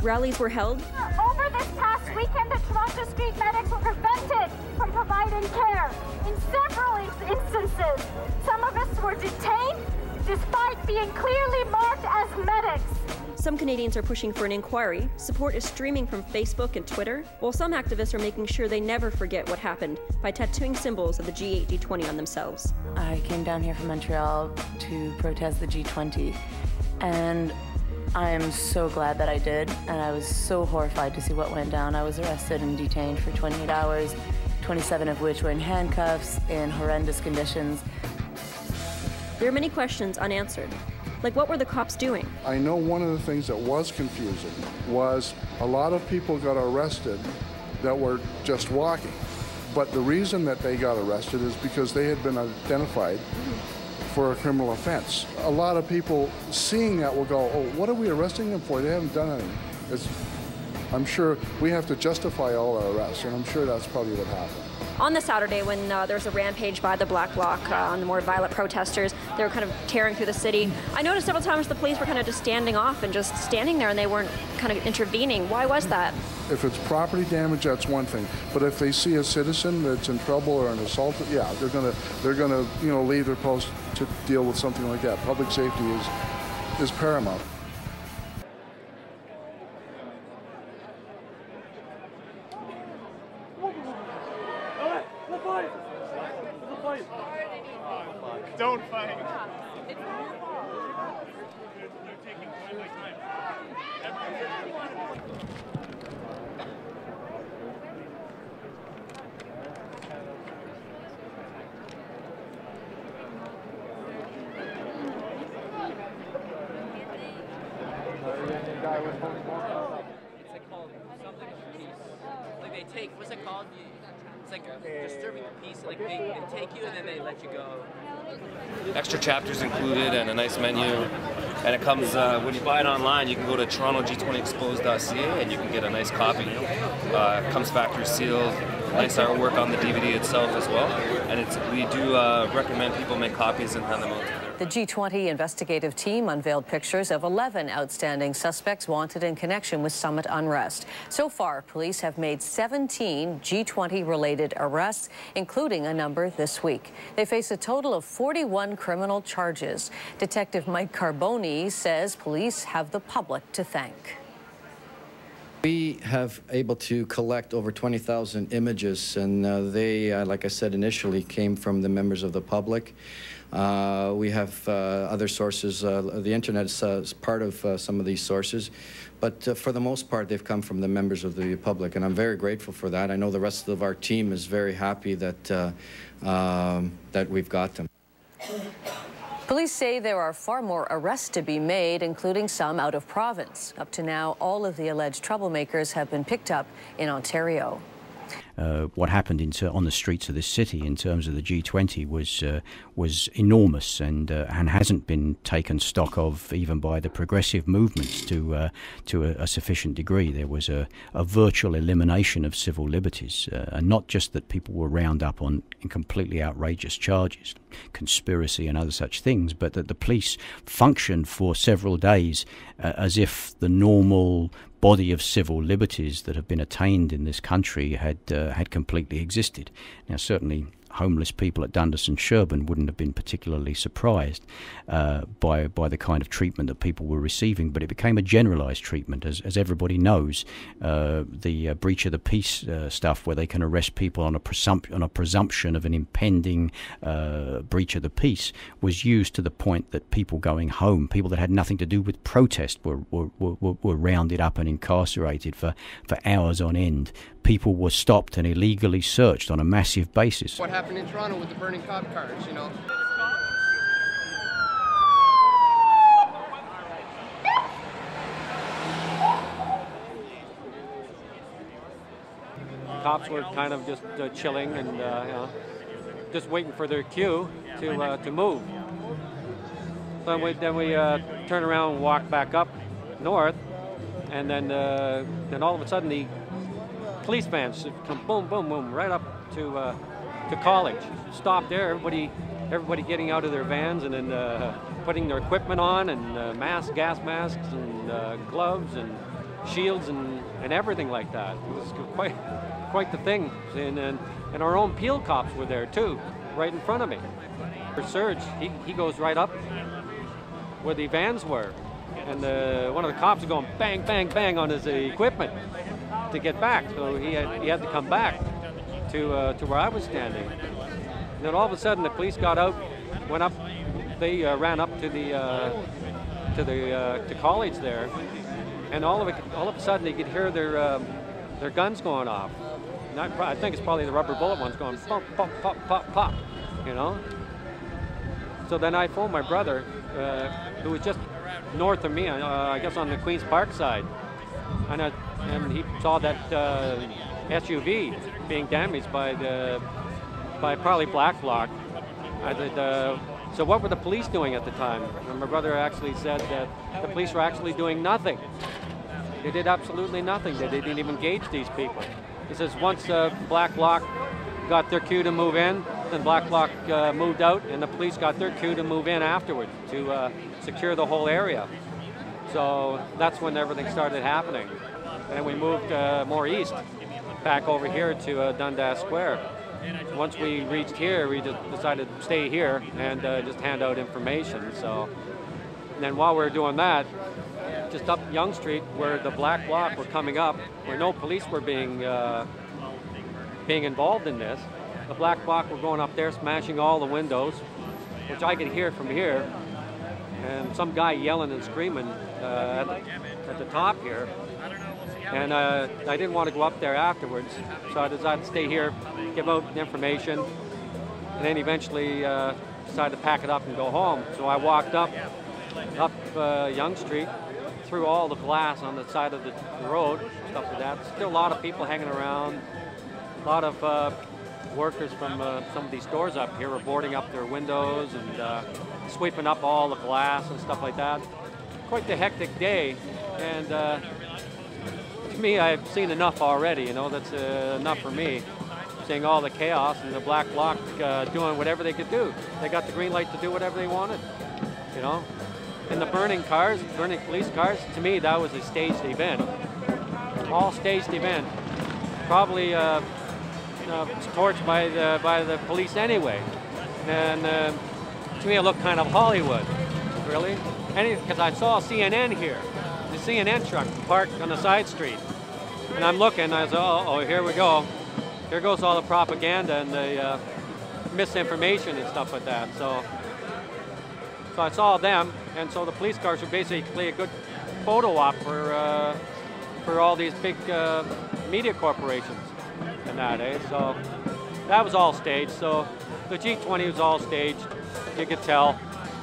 Rallies were held. Over this past weekend, the Toronto street medics were prevented from providing care. In several instances, some of us were detained despite being clearly marked as medics. Some Canadians are pushing for an inquiry. Support is streaming from Facebook and Twitter, while some activists are making sure they never forget what happened by tattooing symbols of the G8, G20 on themselves. I came down here from Montreal to protest the G20, and I am so glad that I did, and I was so horrified to see what went down. I was arrested and detained for 28 hours, 27 of which were in handcuffs in horrendous conditions. There are many questions unanswered. Like, what were the cops doing? I know one of the things that was confusing was a lot of people got arrested that were just walking. But the reason that they got arrested is because they had been identified for a criminal offense. A lot of people seeing that will go, oh, what are we arresting them for? They haven't done anything. I'm sure we have to justify all our arrests, and I'm sure that's probably what happened. On the Saturday, when there was a rampage by the Black Bloc on the more violent protesters, they were kind of tearing through the city. I noticed several times the police were kind of just standing off and just standing there, and they weren't kind of intervening. Why was that? If it's property damage, that's one thing. But if they see a citizen that's in trouble or an assault, yeah, they're gonna leave their post to deal with something like that. Public safety is paramount. Don't fight. Like they take, what's it called? It's like disturbing the peace. Like they take you and then they let you go. Extra chapters included and a nice menu. And it comes, when you buy it online, you can go to Toronto G20 Exposed.ca and you can get a nice copy. It comes factory sealed, nice artwork on the DVD itself as well. And we do recommend people make copies and hand them out to them. The G20 investigative team unveiled pictures of 11 outstanding suspects wanted in connection with summit unrest. So far, police have made 17 G20-related arrests, including a number this week. They face a total of 41 criminal charges. Detective Mike Carboni says police have the public to thank. We have able to collect over 20,000 images, and they, like I said initially, came from the members of the public. We have other sources. The internet is part of some of these sources, but for the most part, they've come from the members of the public, and I'm very grateful for that. I know the rest of our team is very happy that that we've got them. Police say there are far more arrests to be made, including some out of province. Up to now, all of the alleged troublemakers have been picked up in Ontario. What happened on the streets of this city in terms of the G20 was enormous and hasn't been taken stock of even by the progressive movements to a sufficient degree. There was a virtual elimination of civil liberties, and not just that people were round up on completely outrageous charges, conspiracy and other such things, but that the police functioned for several days as if the normal body of civil liberties that have been attained in this country had completely existed. Now, certainly homeless people at Dundas and Sherbourne wouldn't have been particularly surprised by the kind of treatment that people were receiving, but it became a generalised treatment. As everybody knows, the breach of the peace stuff, where they can arrest people on a presumption of an impending breach of the peace, was used to the point that people going home, people that had nothing to do with protest, were rounded up and incarcerated for hours on end. People were stopped and illegally searched on a massive basis. What happened in Toronto with the burning cop cars, you know? Cops were kind of just chilling and you know, just waiting for their cue to move. Then we turn around and walk back up north, and then all of a sudden the police vans come boom, boom, boom right up to College. Stop there, everybody getting out of their vans and then putting their equipment on and gas masks and gloves and shields and everything like that. It was quite the thing. And our own Peel cops were there too, right in front of me. Serge, he goes right up where the vans were, and one of the cops is going bang, bang, bang on his equipment to get back. So he had to come back to where I was standing. And then all of a sudden the police got out, went up, they ran up to College there, and all of a sudden you could hear their guns going off. I think it's probably the rubber bullet ones going pop, pop, pop, pop, pop, you know. So then I phoned my brother, who was just north of me, I guess on the Queen's Park side, and he saw that SUV being damaged by probably black bloc. I said, so what were the police doing at the time? And my brother actually said that the police were actually doing nothing. They did absolutely nothing. They didn't even engage these people. He says once black bloc got their cue to move in, then black bloc moved out, and the police got their cue to move in afterwards to secure the whole area. So that's when everything started happening. And we moved more east, back over here to Dundas Square. Once we reached here, we just decided to stay here and just hand out information. So, and then while we were doing that, just up Yonge Street, where the black bloc were coming up, where no police were being involved in this, the black bloc were going up there, smashing all the windows, which I could hear from here, and some guy yelling and screaming at the top here. And I didn't want to go up there afterwards, so I decided to stay here, give out information, and then eventually decided to pack it up and go home. So I walked up Yonge Street, through all the glass on the side of the road, stuff like that. Still a lot of people hanging around, a lot of workers from some of these stores up here were boarding up their windows and sweeping up all the glass and stuff like that. Quite the hectic day, and to me, I've seen enough already, you know, that's enough for me, seeing all the chaos and the black bloc doing whatever they could do. They got the green light to do whatever they wanted, you know. And the burning cars, burning police cars, to me, that was a staged event. All staged event. Probably torched by the police anyway. And to me, it looked kind of Hollywood, really. Because I saw CNN here, the CNN truck parked on the side street. And I'm looking, I said, oh, here we go. Here goes all the propaganda and the misinformation and stuff like that. So I saw them, and so the police cars were basically a good photo op for all these big media corporations and that, eh? So that was all staged. So the G20 was all staged, you could tell.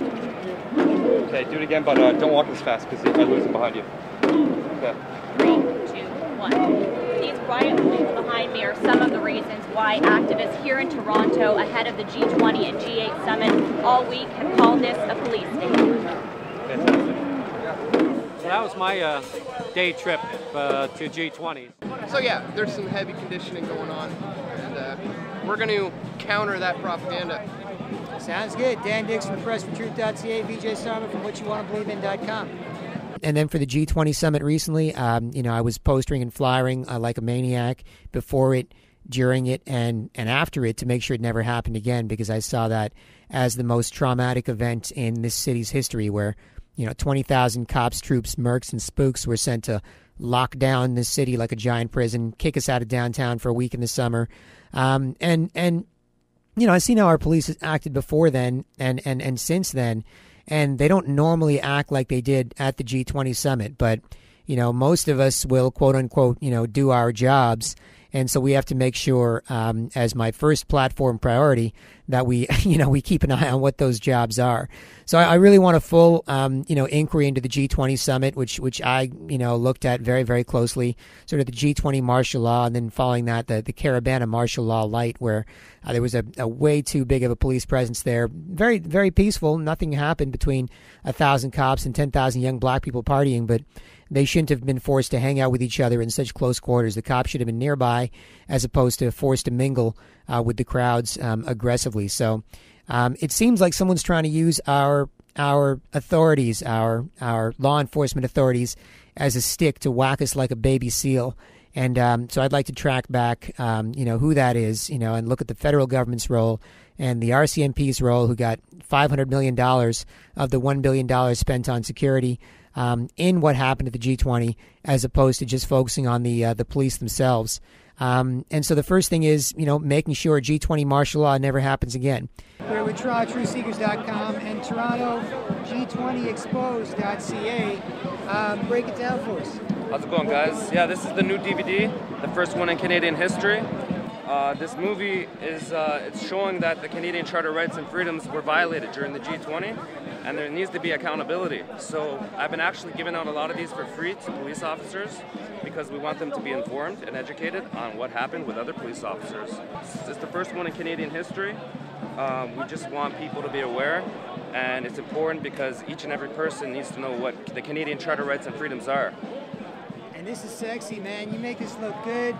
Okay, do it again, but don't walk as fast because I lose it behind you. Okay. 3, 2, 1. These riot police behind me are some of the reasons why activists here in Toronto ahead of the G20 and G8 summit all week have called this a police state. So that was my day trip to G20. So yeah, there's some heavy conditioning going on, and we're going to counter that propaganda. Sounds good. Dan Dix from PressForTruth.ca, VJ Starman from WhatYouWannaBelieveIn.com. And then for the G20 summit recently, I was postering and flyering like a maniac before it during it and after it to make sure it never happened again, because I saw that as the most traumatic event in this city's history, where 20,000 cops, troops, mercs, and spooks were sent to lock down this city like a giant prison, kick us out of downtown for a week in the summer. And I've seen how our police has acted before then and since then, and they don't normally act like they did at the G20 summit. But, most of us will, quote unquote, do our jobs. And so we have to make sure, as my first platform priority, that we, we keep an eye on what those jobs are. So I really want a full, inquiry into the G20 summit, which I, looked at very, very closely, sort of the G20 martial law, and then following that, the Caravana martial law light, where there was a way too big of a police presence there. Very, very peaceful. Nothing happened between 1,000 cops and 10,000 young black people partying, but they shouldn't have been forced to hang out with each other in such close quarters. The cops should have been nearby, as opposed to forced to mingle with the crowds aggressively. So it seems like someone's trying to use our authorities, our law enforcement authorities, as a stick to whack us like a baby seal. And so I'd like to track back, who that is, and look at the federal government's role and the RCMP's role, who got $500 million of the $1 billion spent on security in what happened at the G20, as opposed to just focusing on the police themselves. And so the first thing is, making sure G20 martial law never happens again. We're with TorontoTruthSeekers.com and Toronto G20 Exposed.ca. Break it down for us. How's it going, guys? Yeah, this is the new DVD, the first one in Canadian history. This movie is it's showing that the Canadian Charter rights and freedoms were violated during the G20, and there needs to be accountability. So I've been actually giving out a lot of these for free to police officers, because we want them to be informed and educated on what happened with other police officers. It's the first one in Canadian history. We just want people to be aware, and it's important because each and every person needs to know what the Canadian Charter rights and freedoms are. And this is sexy, man. You make this look good.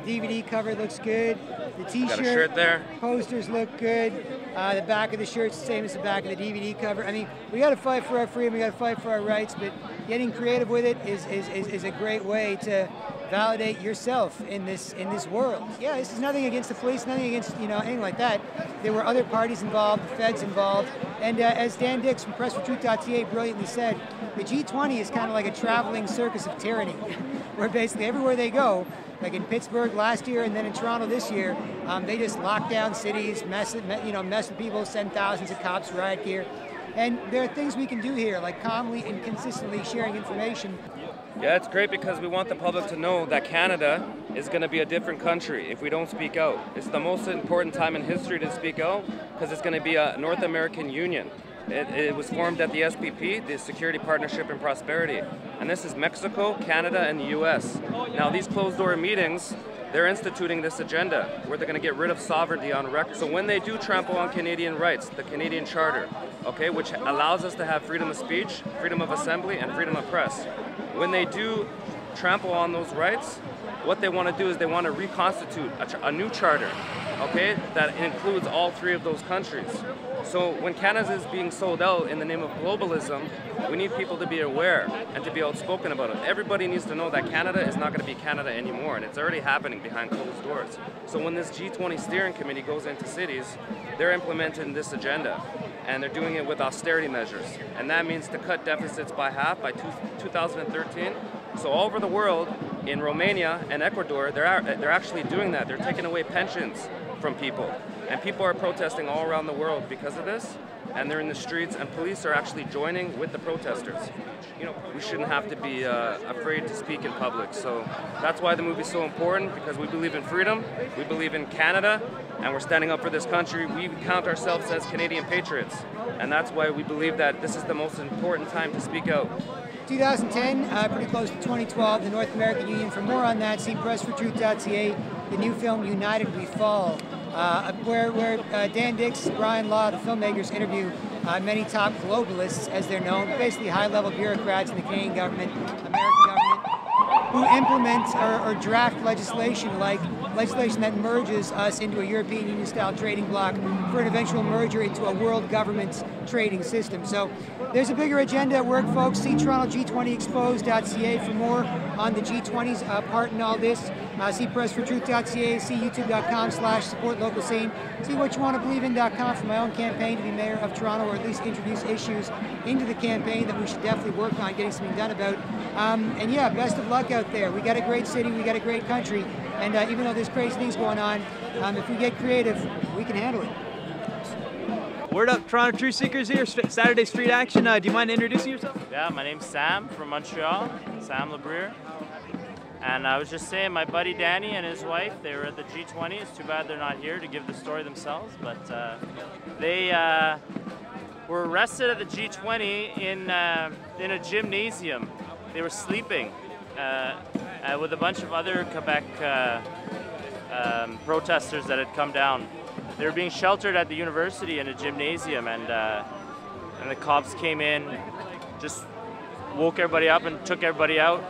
The DVD cover looks good. The T-shirt, got a shirt there. Posters look good. The back of the shirt's the same as the back of the DVD cover. I mean, we got to fight for our freedom. We got to fight for our rights. But getting creative with it is a great way to validate yourself in this world. Yeah, this is nothing against the police, nothing against anything like that. There were other parties involved, the feds involved, and as Dan Dix from PressForTruth.ca brilliantly said, the G20 is kind of like a traveling circus of tyranny, where basically everywhere they go, like in Pittsburgh last year and then in Toronto this year, they just lock down cities, mess with people, send thousands of cops, riot gear. And there are things we can do here, like calmly and consistently sharing information. Yeah, it's great because we want the public to know that Canada is going to be a different country if we don't speak out. It's the most important time in history to speak out, because it's going to be a North American Union. It was formed at the SPP, the Security Partnership and Prosperity. And this is Mexico, Canada, and the US. Now, these closed-door meetings, they're instituting this agenda where they're going to get rid of sovereignty on record. So when they do trample on Canadian rights, the Canadian Charter, okay, which allows us to have freedom of speech, freedom of assembly, and freedom of press. When they do trample on those rights, what they want to do is they want to reconstitute a new charter, okay, that includes all three of those countries. So when Canada is being sold out in the name of globalism, we need people to be aware and to be outspoken about it. Everybody needs to know that Canada is not going to be Canada anymore, and it's already happening behind closed doors. So when this G20 steering committee goes into cities, they're implementing this agenda, and they're doing it with austerity measures. And that means to cut deficits by half by 2013. So all over the world, in Romania and Ecuador, they're actually doing that. They're taking away pensions from people. And people are protesting all around the world because of this, and they're in the streets, and police are actually joining with the protesters. We shouldn't have to be afraid to speak in public. So that's why the movie's so important, because we believe in freedom, we believe in Canada, and we're standing up for this country. We count ourselves as Canadian patriots, and that's why we believe that this is the most important time to speak out. 2010, pretty close to 2012, the North American Union. For more on that, see PressForTruth.ca, the new film United We Fall, where Dan Dix, Brian Law, the filmmakers, interview many top globalists, as they're known, basically high-level bureaucrats in the Canadian government, American government, who implement or draft legislation, like legislation that merges us into a European Union-style trading bloc for an eventual merger into a world government trading system. So there's a bigger agenda at work, folks. See Toronto G20 Exposed.ca for more on the G20's part in all this. See pressfortruth.ca, see youtube.com/supportlocalscene. See whatyouwantabelievin.com for my own campaign to be mayor of Toronto, or at least introduce issues into the campaign that we should definitely work on getting something done about. And yeah, best of luck out there. We got a great city, we got a great country, and even though there's crazy things going on, if we get creative, we can handle it. Word up, Toronto Truth Seekers here, Saturday Street Action. Do you mind introducing yourself? Yeah, my name's Sam from Montreal, Sam Labrier. And I was just saying, my buddy Danny and his wife, they were at the G20. It's too bad they're not here to give the story themselves, but they were arrested at the G20 in a gymnasium. They were sleeping with a bunch of other Quebec protesters that had come down. They were being sheltered at the university in a gymnasium, and the cops came in, just woke everybody up and took everybody out.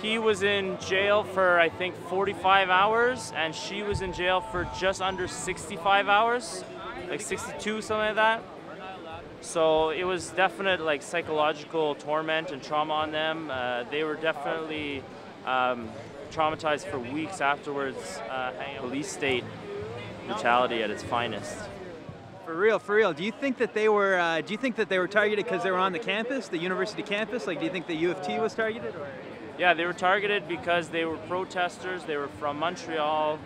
He was in jail for, I think, 45 hours, and she was in jail for just under 65 hours, like 62, something like that. So it was definite like psychological torment and trauma on them. They were definitely traumatized for weeks afterwards. Police state brutality at its finest. For real, for real. Do you think that they were? Do you think that they were targeted because they were on the campus, the university campus? Like, do you think the U of T was targeted? Or? Yeah, they were targeted because they were protesters. They were from Montreal,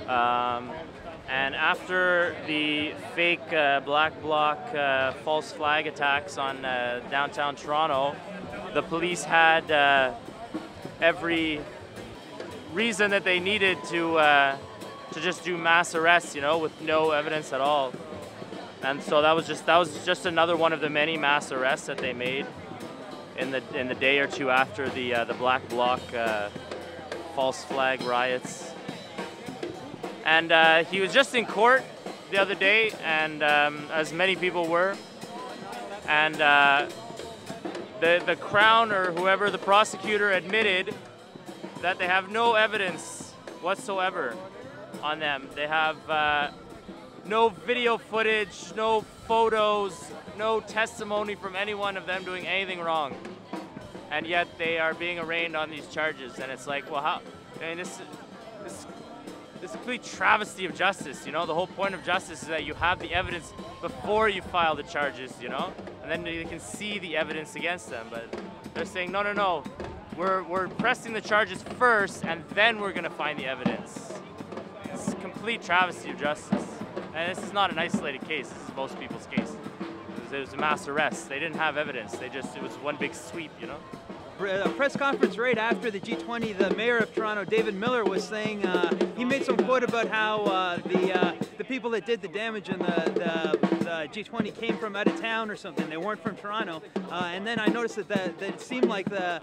and after the fake black bloc false flag attacks on downtown Toronto, the police had every reason that they needed to just do mass arrests, you know, with no evidence at all. And so that was just another one of the many mass arrests that they made in the day or two after the Black Bloc false flag riots. And he was just in court the other day, and as many people were. And the Crown, or whoever, the prosecutor, admitted that they have no evidence whatsoever on them. They have no video footage, no photos, no testimony from any one of them doing anything wrong. And yet they are being arraigned on these charges. And it's like, well, how? I mean, this is a complete travesty of justice, you know? The whole point of justice is that you have the evidence before you file the charges, you know? And then you can see the evidence against them. But they're saying, no, no, no. We're pressing the charges first, and then we're gonna find the evidence. It's a complete travesty of justice. And this is not an isolated case. This is most people's case. It was a mass arrest. They didn't have evidence. It was one big sweep, you know? A press conference right after the G20, the mayor of Toronto, David Miller, was saying, he made some quote about how the people that did the damage in the G20 came from out of town or something. They weren't from Toronto. And then I noticed that it seemed like the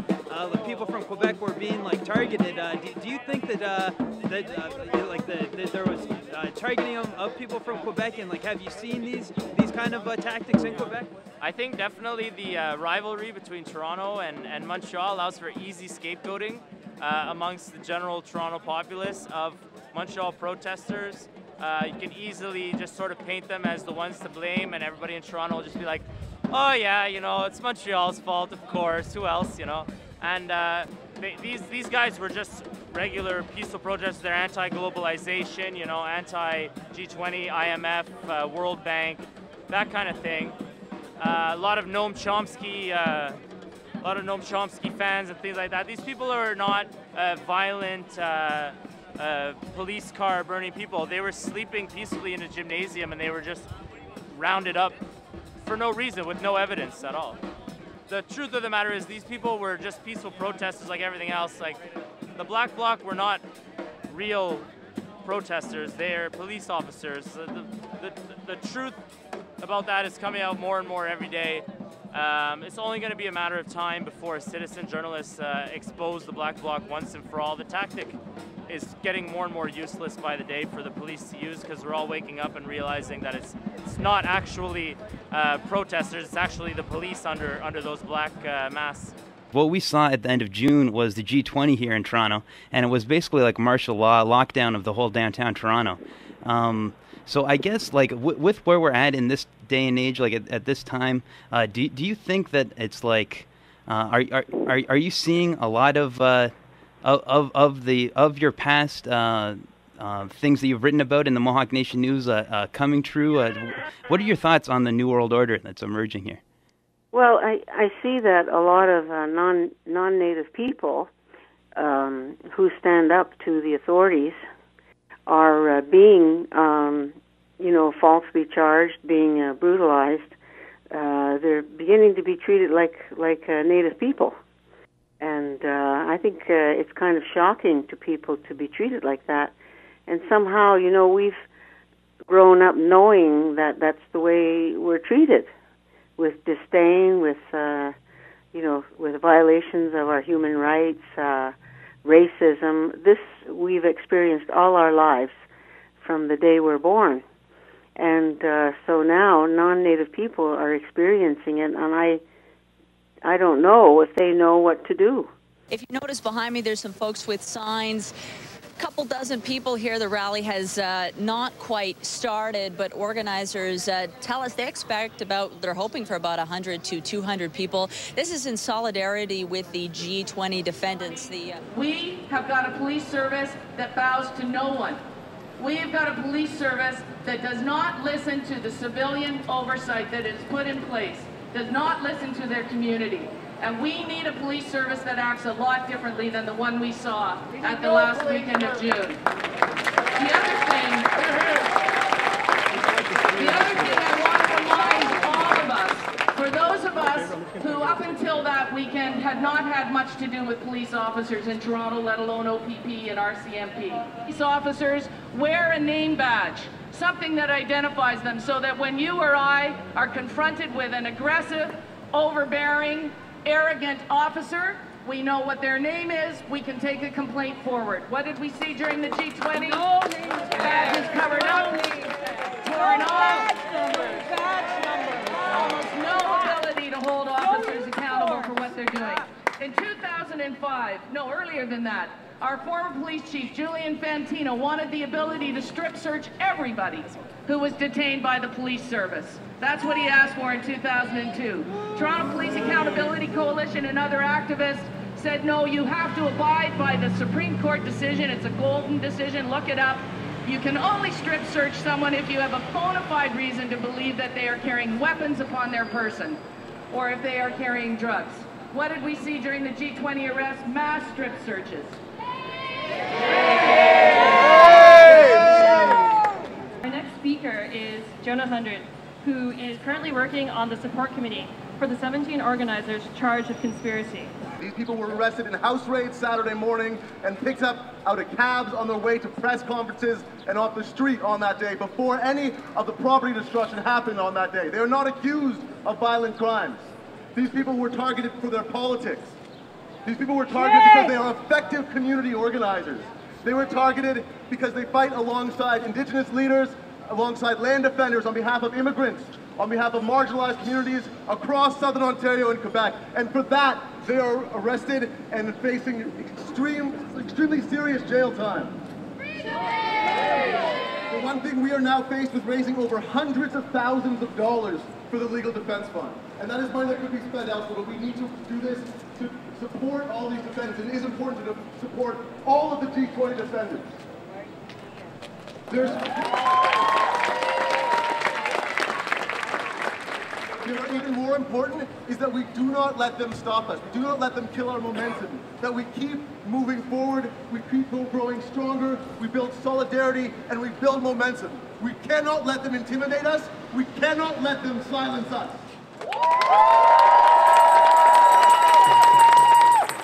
people from Quebec were being like targeted. Do you think that there was targeting of people from Quebec, and like, have you seen these kind of tactics in Quebec? I think definitely the rivalry between Toronto and Montreal allows for easy scapegoating amongst the general Toronto populace of Montreal protesters. You can easily just sort of paint them as the ones to blame, and everybody in Toronto will just be like, oh yeah, you know, it's Montreal's fault, of course, who else, you know? And these guys were just regular peaceful protesters. They're anti-globalization, you know, anti-G20, IMF, World Bank, that kind of thing. A lot of Noam Chomsky fans and things like that. These people are not violent police car burning people. They were sleeping peacefully in a gymnasium, and they were just rounded up for no reason, with no evidence at all. The truth of the matter is, these people were just peaceful protesters like everything else. Like, the Black Bloc were not real protesters. They're police officers. The truth about that is coming out more and more every day. It's only going to be a matter of time before citizen journalists expose the Black Bloc once and for all. The tactic is getting more and more useless by the day for the police to use, because we're all waking up and realizing that it's not actually protesters, it's actually the police under those black masks. What we saw at the end of June was the G20 here in Toronto, and it was basically like martial law lockdown of the whole downtown Toronto. So I guess like with where we're at in this day and age, like at this time, do you think that it's like, are you seeing a lot of your past things that you've written about in the Mohawk Nation News coming true? What are your thoughts on the New World Order that's emerging here? Well, I see that a lot of non-native people who stand up to the authorities are being, falsely charged, being brutalized. They're beginning to be treated like native people. And I think it's kind of shocking to people to be treated like that. And somehow, we've grown up knowing that that's the way we're treated, with disdain, with with violations of our human rights, racism. This we've experienced all our lives from the day we're born. And so now non-native people are experiencing it, and I don't know if they know what to do. If you notice behind me, there's some folks with signs. A couple dozen people here. The rally has not quite started, but organizers tell us they're hoping for about 100 to 200 people. This is in solidarity with the G20 defendants. We have got a police service that bows to no one. We have got a police service that does not listen to the civilian oversight that is put in place, does not listen to their community. And we need a police service that acts a lot differently than the one we saw at the last weekend of June. The other thing I want to remind all of us, for those of us who up until that weekend had not had much to do with police officers in Toronto, let alone OPP and RCMP. Police officers wear a name badge, something that identifies them, so that when you or I are confronted with an aggressive, overbearing, arrogant officer, we know what their name is, we can take a complaint forward. What did we see during the G20? No badges covered up, torn off, almost no ability to hold officers accountable for what they're doing. In 2005, no, earlier than that, our former police chief, Julian Fantino, wanted the ability to strip search everybody who was detained by the police service. That's what he asked for in 2002. Toronto Police Accountability Coalition and other activists said, no, you have to abide by the Supreme Court decision. It's a golden decision. Look it up. You can only strip search someone if you have a bona fide reason to believe that they are carrying weapons upon their person, or if they are carrying drugs. What did we see during the G20 arrest? Mass strip searches. Our next speaker is Jonah Hundred, who is currently working on the support committee for the 17 organizers charged with conspiracy. These people were arrested in house raids Saturday morning and picked up out of cabs on their way to press conferences and off the street on that day before any of the property destruction happened on that day. They are not accused of violent crimes. These people were targeted for their politics. These people were targeted because they are effective community organizers. They were targeted because they fight alongside Indigenous leaders, alongside land defenders, on behalf of immigrants, on behalf of marginalized communities across Southern Ontario and Quebec. And for that, they are arrested and facing extremely serious jail time. For one thing, we are now faced with raising over hundreds of thousands of dollars for the Legal Defense Fund. And that is money that could be spent elsewhere, but we need to do this to support all these defendants. It is important to support all of the G20 defendants. Even more important is that we do not let them stop us. We do not let them kill our momentum. That we keep moving forward, we keep growing stronger, we build solidarity, and we build momentum. We cannot let them intimidate us. We cannot let them silence us.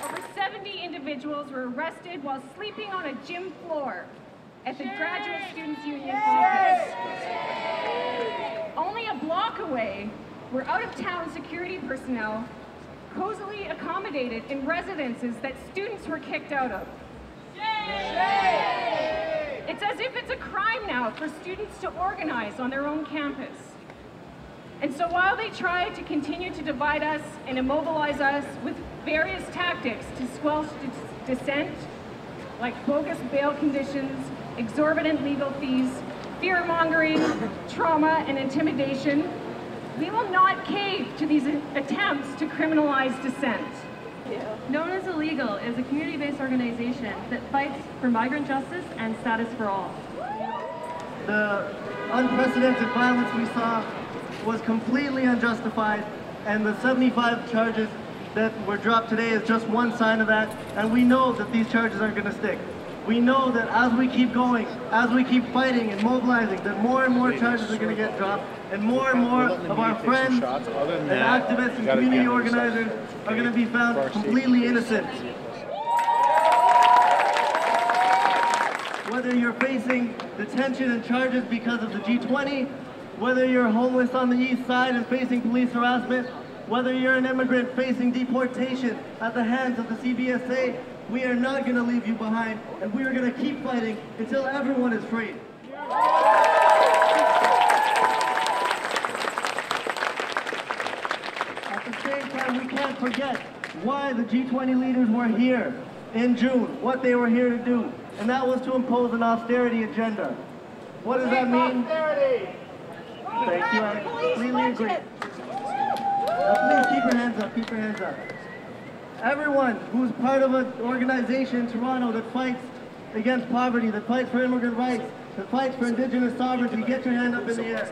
Over 70 individuals were arrested while sleeping on a gym floor at the Graduate Students' Union office. Only a block away were out-of-town security personnel cozily accommodated in residences that students were kicked out of. It's as if it's a crime now for students to organize on their own campus. And so while they try to continue to divide us and immobilize us with various tactics to squelch dissent, like bogus bail conditions, exorbitant legal fees, fear-mongering, trauma, and intimidation. We will not cave to these attempts to criminalize dissent. Known as Illegal is a community-based organization that fights for migrant justice and status for all. The unprecedented violence we saw was completely unjustified, and the 75 charges that were dropped today is just one sign of that, and we know that these charges aren't going to stick. We know that as we keep going, as we keep fighting and mobilizing, that more and more charges are going to get dropped, and more of our friends and activists and community organizers are going to be found completely innocent. Whether you're facing detention and charges because of the G20, whether you're homeless on the east side and facing police harassment, whether you're an immigrant facing deportation at the hands of the CBSA, we are not going to leave you behind, and we are going to keep fighting until everyone is free. At the same time, we can't forget why the G20 leaders were here in June, what they were here to do, and that was to impose an austerity agenda. What does that mean? Thank you, I completely agree. Now please keep your hands up, keep your hands up. Everyone who's part of an organization in Toronto that fights against poverty, that fights for immigrant rights, that fights for Indigenous sovereignty, get your hand up in the air.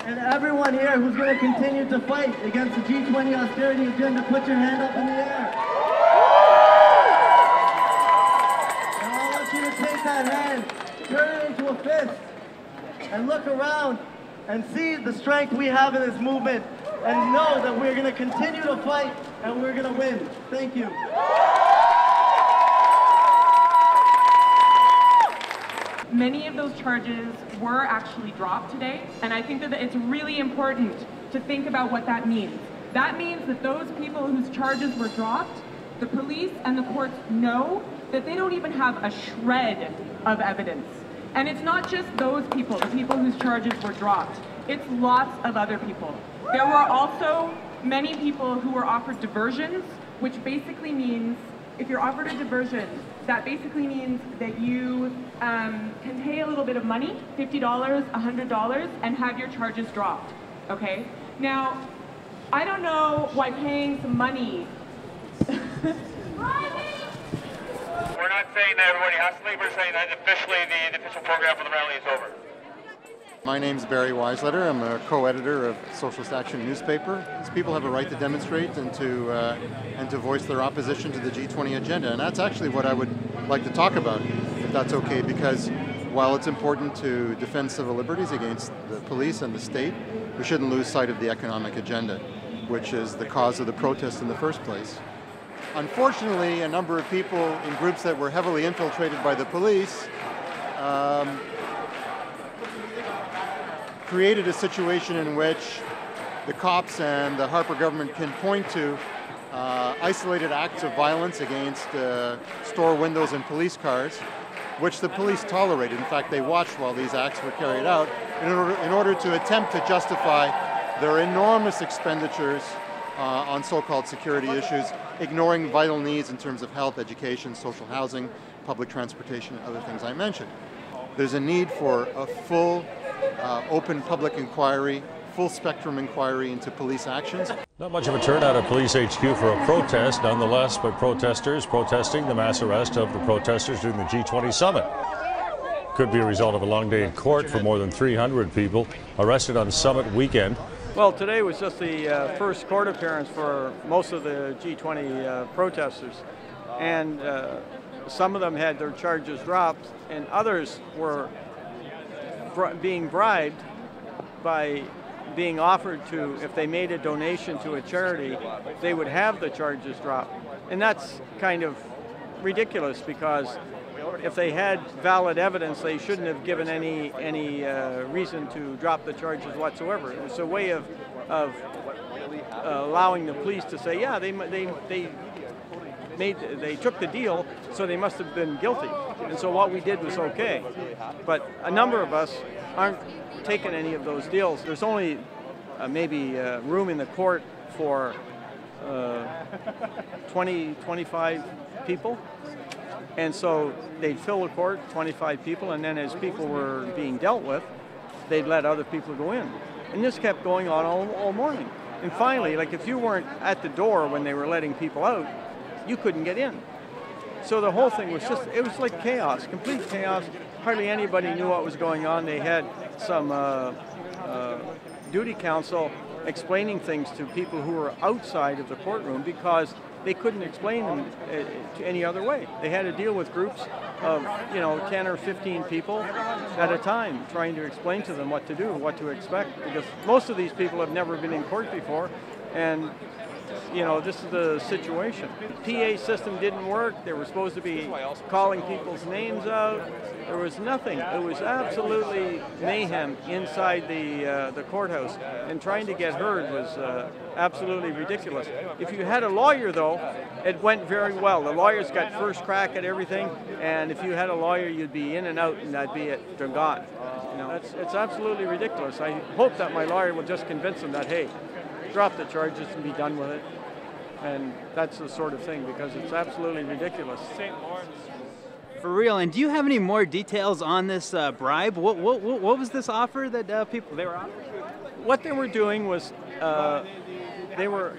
And everyone here who's going to continue to fight against the G20 austerity agenda, put your hand up in the air. Now I want you to take that hand, turn it into a fist, and look around and see the strength we have in this movement, and know that we're going to continue to fight and we're going to win. Thank you. Many of those charges were actually dropped today, and I think that it's really important to think about what that means. That means that those people whose charges were dropped, the police and the courts know that they don't even have a shred of evidence. And it's not just those people, the people whose charges were dropped. It's lots of other people. There were also many people who were offered diversions, which basically means, if you're offered a diversion, that basically means that you can pay a little bit of money, $50, $100, and have your charges dropped, okay? Now, I don't know why paying some money... We're not saying that everybody has to leave, we're saying that officially the official program for the rally is over. My name's Barry Weisletter. I'm a co-editor of Socialist Action newspaper. These people have a right to demonstrate and to voice their opposition to the G20 agenda, and that's actually what I would like to talk about, if that's okay, because while it's important to defend civil liberties against the police and the state, we shouldn't lose sight of the economic agenda, which is the cause of the protest in the first place. Unfortunately, a number of people in groups that were heavily infiltrated by the police created a situation in which the cops and the Harper government can point to isolated acts of violence against store windows and police cars, which the police tolerated. In fact, they watched while these acts were carried out in order to attempt to justify their enormous expenditures on so-called security issues, ignoring vital needs in terms of health, education, social housing, public transportation, and other things I mentioned. There's a need for a full, open public inquiry, full spectrum inquiry into police actions. Not much of a turnout at Police HQ for a protest, nonetheless, by protesters protesting the mass arrest of the protesters during the G20 summit. Could be a result of a long day in court for more than 300 people arrested on summit weekend. Well, today was just the first court appearance for most of the G20 protesters, and some of them had their charges dropped, and others were being bribed by being offered to, if they made a donation to a charity, they would have the charges dropped. And that's kind of ridiculous, because if they had valid evidence, they shouldn't have given any reason to drop the charges whatsoever. It was a way of allowing the police to say, yeah, they took the deal, so they must have been guilty. And so what we did was okay. But a number of us aren't taking any of those deals. There's only maybe room in the court for 20, 25 people. And so they'd fill the court, 25 people, and then as people were being dealt with, they'd let other people go in. And this kept going on all morning. And finally, like if you weren't at the door when they were letting people out, you couldn't get in. So the whole thing was just, it was like chaos, complete chaos. Hardly anybody knew what was going on. They had some duty counsel explaining things to people who were outside of the courtroom because they couldn't explain them to any other way. They had to deal with groups of, 10 or 15 people at a time, trying to explain to them what to do, what to expect, because most of these people have never been in court before, and this is the situation. The PA system didn't work. They were supposed to be calling people's names out. There was nothing. It was absolutely mayhem inside the courthouse, and trying to get heard was absolutely ridiculous. If you had a lawyer, though, it went very well. The lawyers got first crack at everything, and if you had a lawyer, you'd be in and out, and that'd be it. They're gone. It's absolutely ridiculous. I hope that my lawyer will just convince them that, hey, drop the charges and be done with it. And that's the sort of thing, because it's absolutely ridiculous. For real. And do you have any more details on this bribe? What was this offer that they were offering? What they were doing was they were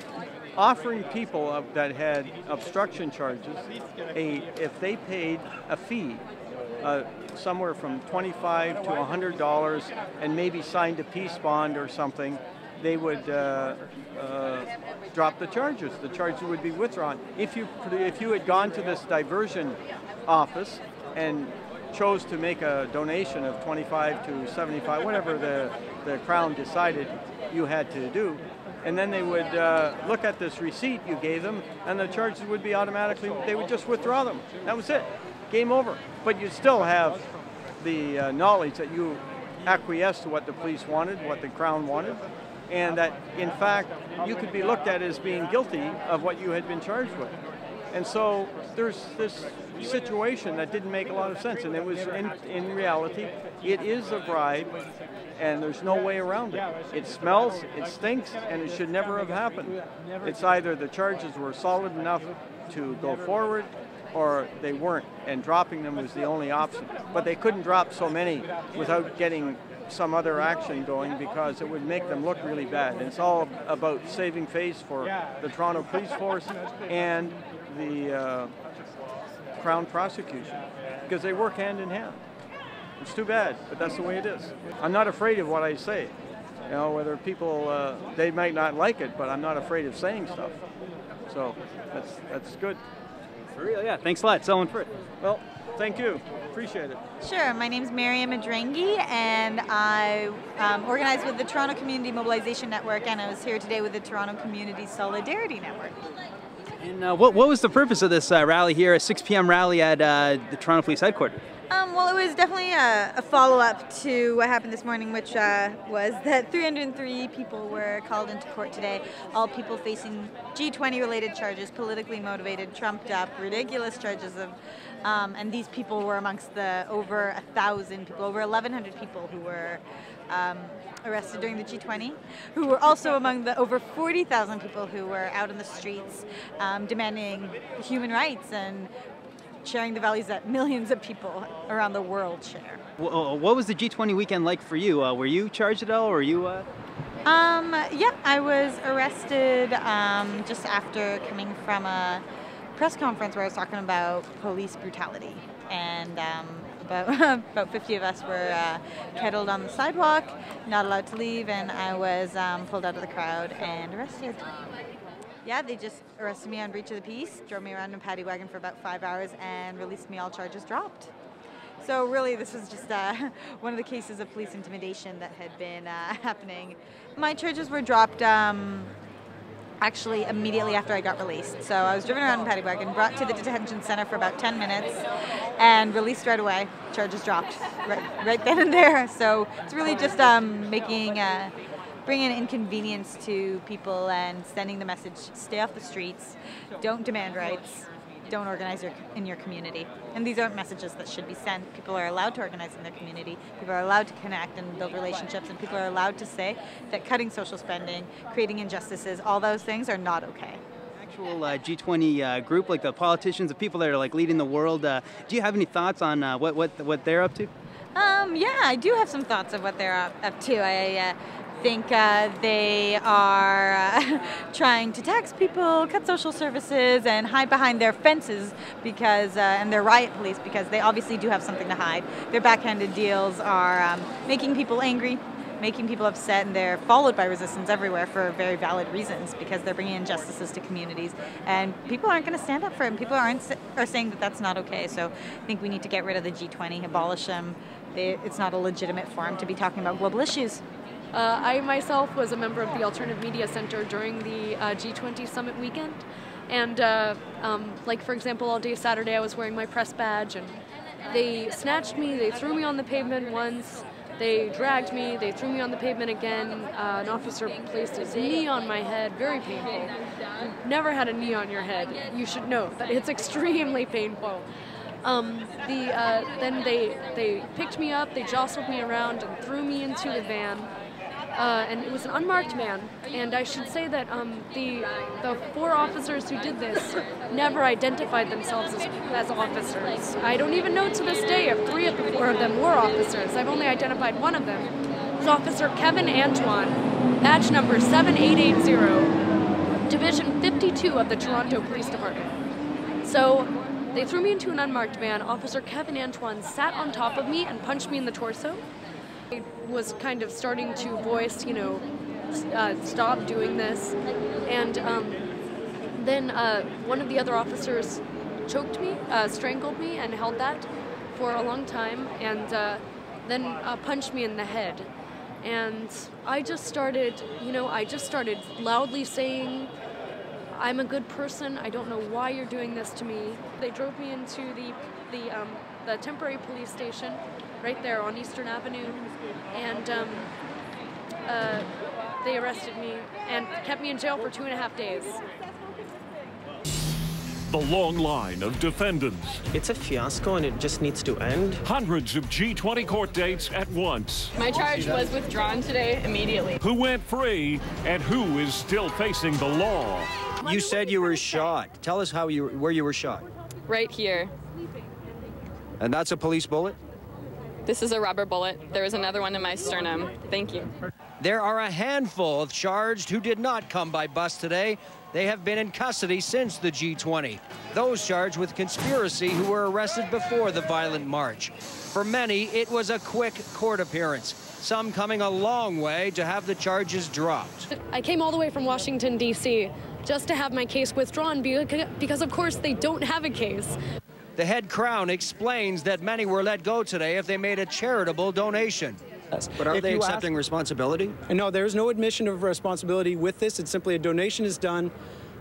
offering people that had obstruction charges if they paid a fee, somewhere from $25 to $100, and maybe signed a peace bond or something, they would drop the charges. The charges would be withdrawn. If you had gone to this diversion office and chose to make a donation of $25 to $75, whatever the Crown decided you had to do, and then they would look at this receipt you gave them, and the charges would be automatically, they would just withdraw them. That was it. Game over. But you'd still have the knowledge that you acquiesced to what the police wanted, what the Crown wanted, and that, in fact, you could be looked at as being guilty of what you had been charged with. And so there's this situation that didn't make a lot of sense, and it was, in reality, it is a bribe, and there's no way around it. It smells, it stinks, and it should never have happened. It's either the charges were solid enough to go forward, or they weren't, and dropping them was the only option. But they couldn't drop so many without getting some other action going, because it would make them look really bad. And it's all about saving face for the Toronto Police Force and the Crown prosecution, because they work hand in hand. It's too bad, but that's the way it is. I'm not afraid of what I say. Whether people, they might not like it, but I'm not afraid of saying stuff. So that's good. For real, yeah. Thanks a lot. Selling for it. Well, thank you. Appreciate it. Sure. My name's Miriam Adrengi, and I organize with the Toronto Community Mobilization Network, and I was here today with the Toronto Community Solidarity Network. And what was the purpose of this rally here, a 6 p.m. rally at the Toronto Police Headquarters? Well, it was definitely a follow-up to what happened this morning, which was that 303 people were called into court today, all people facing G20-related charges, politically motivated, trumped-up, ridiculous charges of, and these people were amongst the over 1,000 people, over 1,100 people who were arrested during the G20, who were also among the over 40,000 people who were out in the streets demanding human rights and sharing the values that millions of people around the world share. What was the G20 weekend like for you? Were you charged at all, or were you? Yeah, I was arrested just after coming from a press conference where I was talking about police brutality, and about 50 of us were kettled on the sidewalk, not allowed to leave, and I was pulled out of the crowd and arrested. Yeah, they just arrested me on breach of the peace, drove me around in a paddy wagon for about 5 hours, and released me, all charges dropped. So really, this was just one of the cases of police intimidation that had been happening. My charges were dropped actually immediately after I got released. So I was driven around in a paddy wagon, brought to the detention center for about 10 minutes, and released right away. Charges dropped right then and there. So it's really just bringing inconvenience to people and sending the message: stay off the streets, don't demand rights, don't organize in your community. And these aren't messages that should be sent. People are allowed to organize in their community, people are allowed to connect and build relationships, and people are allowed to say that cutting social spending, creating injustices, all those things are not okay. actual G20 group, like the politicians, the people that are like leading the world. Do you have any thoughts on what they're up to? Yeah, I do have some thoughts of what they're up to. I think they are trying to tax people, cut social services, and hide behind their fences because, and their riot police, because they obviously do have something to hide. Their backhanded deals are making people angry, making people upset, and they're followed by resistance everywhere for very valid reasons because they're bringing injustices to communities, and people aren't going to stand up for it, and people are saying that that's not okay. So I think we need to get rid of the G20, abolish them. It's not a legitimate forum to be talking about global issues. I myself was a member of the Alternative Media Center during the G20 Summit weekend, and like for example, all day Saturday I was wearing my press badge, and they snatched me, they threw me on the pavement once, they dragged me, they threw me on the pavement again. An officer placed his knee on my head, very painful. You've never had a knee on your head. You should know that it's extremely painful. Then they picked me up, they jostled me around and threw me into the van. And it was an unmarked van, and I should say that the 4 officers who did this never identified themselves as officers. I don't even know to this day if 3 of the 4 of them were officers. I've only identified one of them. It was Officer Kevin Antoine, badge number 7880, Division 52 of the Toronto Police Department. So they threw me into an unmarked van. Officer Kevin Antoine sat on top of me and punched me in the torso. I was kind of starting to voice, you know, stop doing this. And then one of the other officers choked me, strangled me, and held that for a long time, and then punched me in the head. And I just started, you know, loudly saying, I'm a good person, I don't know why you're doing this to me. They drove me into the temporary police station right there on Eastern Avenue, and they arrested me and kept me in jail for 2.5 days. The long line of defendants. It's a fiasco and it just needs to end. Hundreds of G20 court dates at once. My charge was withdrawn today immediately. Who went free and who is still facing the law? You said you were shot. Tell us where you were shot. Right here. And that's a police bullet? This is a rubber bullet. There was another one in my sternum. Thank you. There are a handful of charged who did not come by bus today. They have been in custody since the G20. Those charged with conspiracy who were arrested before the violent march. For many, it was a quick court appearance. Some coming a long way to have the charges dropped. I came all the way from Washington, D.C. just to have my case withdrawn because, of course, they don't have a case. The head crown explains that many were let go today if they made a charitable donation. But are they accepting responsibility? No, there's no admission of responsibility with this. It's simply a donation is done,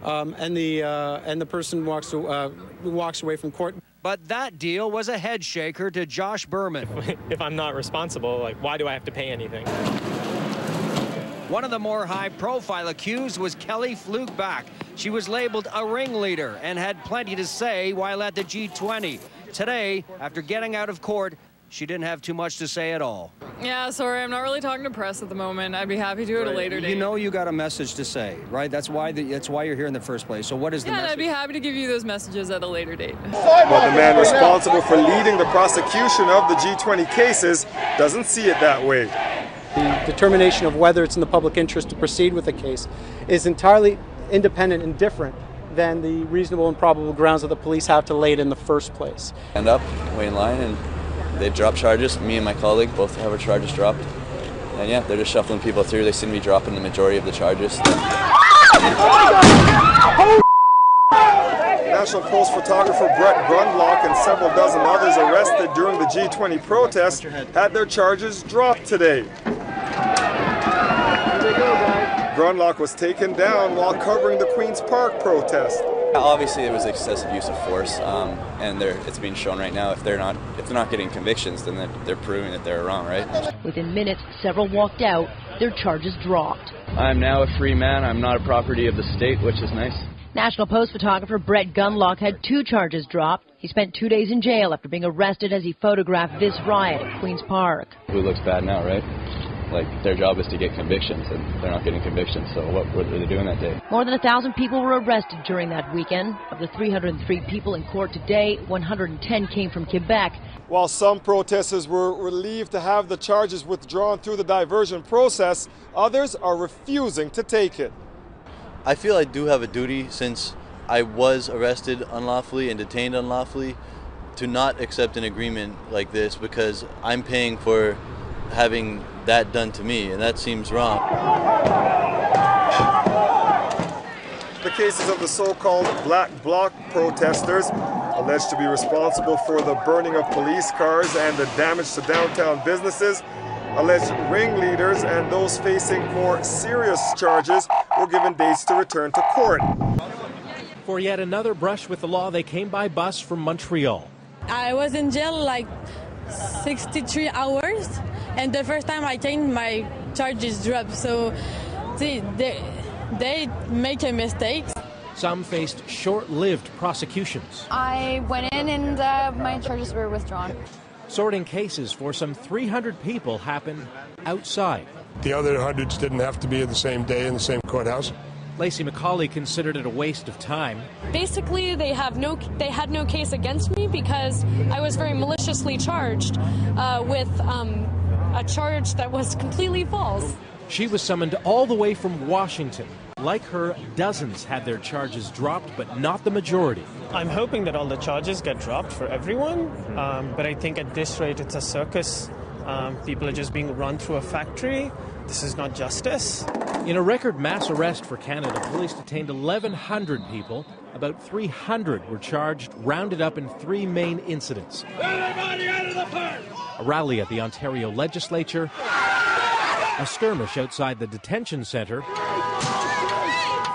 and the person walks away from court. But that deal was a head shaker to Josh Berman. If I'm not responsible, like, why do I have to pay anything? One of the more high-profile accused was Kelly Flugback. She was labeled a ringleader and had plenty to say while at the G20. Today, after getting out of court, she didn't have too much to say at all. Yeah, sorry, I'm not really talking to press at the moment. I'd be happy to at a later date. You know you got a message to say, right? That's why you're here in the first place. So what is the message? Yeah, I'd be happy to give you those messages at a later date. But the man responsible for leading the prosecution of the G20 cases doesn't see it that way. The determination of whether it's in the public interest to proceed with the case is entirely independent and different than the reasonable and probable grounds that the police have to lay it in the first place. Stand up, wait in line, and they drop charges. Me and my colleague both have our charges dropped. And yeah, they're just shuffling people through. They seem to be dropping the majority of the charges. National Post photographer Brett Grunlock and several dozen others arrested during the G20 protests had their charges dropped today. Grunlock was taken down while covering the Queen's Park protest. Obviously, there was excessive use of force, and it's being shown right now. If they're not getting convictions, then they're proving that they're wrong, right? Within minutes, several walked out. Their charges dropped. I'm now a free man. I'm not a property of the state, which is nice. National Post photographer Brett Grunlock had 2 charges dropped. He spent 2 days in jail after being arrested as he photographed this riot at Queen's Park. Who looks bad now, right? Like, their job is to get convictions, and they're not getting convictions, so what were they doing that day? More than 1,000 people were arrested during that weekend. Of the 303 people in court today, 110 came from Quebec. While some protesters were relieved to have the charges withdrawn through the diversion process, others are refusing to take it. I feel I do have a duty, since I was arrested unlawfully and detained unlawfully, to not accept an agreement like this, because I'm paying for having that done to me, and that seems wrong. The cases of the so-called Black Bloc protesters, alleged to be responsible for the burning of police cars and the damage to downtown businesses, alleged ringleaders and those facing more serious charges were given dates to return to court. For yet another brush with the law, they came by bus from Montreal. I was in jail like 63 hours, and the first time I changed, my charges dropped. So see, they make a mistake. Some faced short-lived prosecutions. I went in and my charges were withdrawn. Sorting cases for some 300 people happened outside. The other hundreds didn't have to be in the same day in the same courthouse. Lacey McCauley considered it a waste of time. Basically, they had no case against me because I was very maliciously charged with a charge that was completely false. She was summoned all the way from Washington. Like her, dozens had their charges dropped, but not the majority. I'm hoping that all the charges get dropped for everyone, but I think at this rate it's a circus. People are just being run through a factory. This is not justice. In a record mass arrest for Canada, police detained 1,100 people. About 300 were charged, rounded up in 3 main incidents. Everybody out of the park! A rally at the Ontario Legislature, a skirmish outside the detention centre,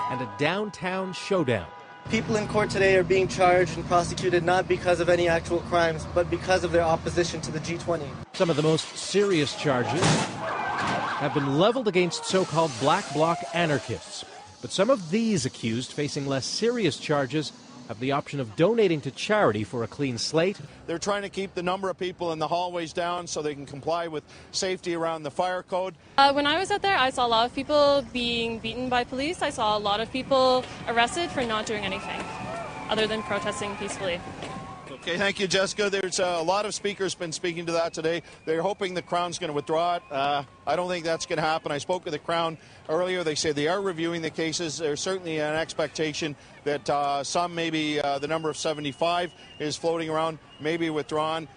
and a downtown showdown. People in court today are being charged and prosecuted not because of any actual crimes, but because of their opposition to the G20. Some of the most serious charges have been leveled against so-called Black Bloc anarchists. But some of these accused facing less serious charges have the option of donating to charity for a clean slate. They're trying to keep the number of people in the hallways down so they can comply with safety around the fire code. When I was out there, I saw a lot of people being beaten by police. I saw a lot of people arrested for not doing anything other than protesting peacefully. Okay, thank you, Jessica. There's a lot of speakers been speaking to that today. They're hoping the Crown's going to withdraw it. I don't think that's going to happen. I spoke with the Crown earlier. They say they are reviewing the cases. There's certainly an expectation that some, maybe the number of 75 is floating around, maybe withdrawn.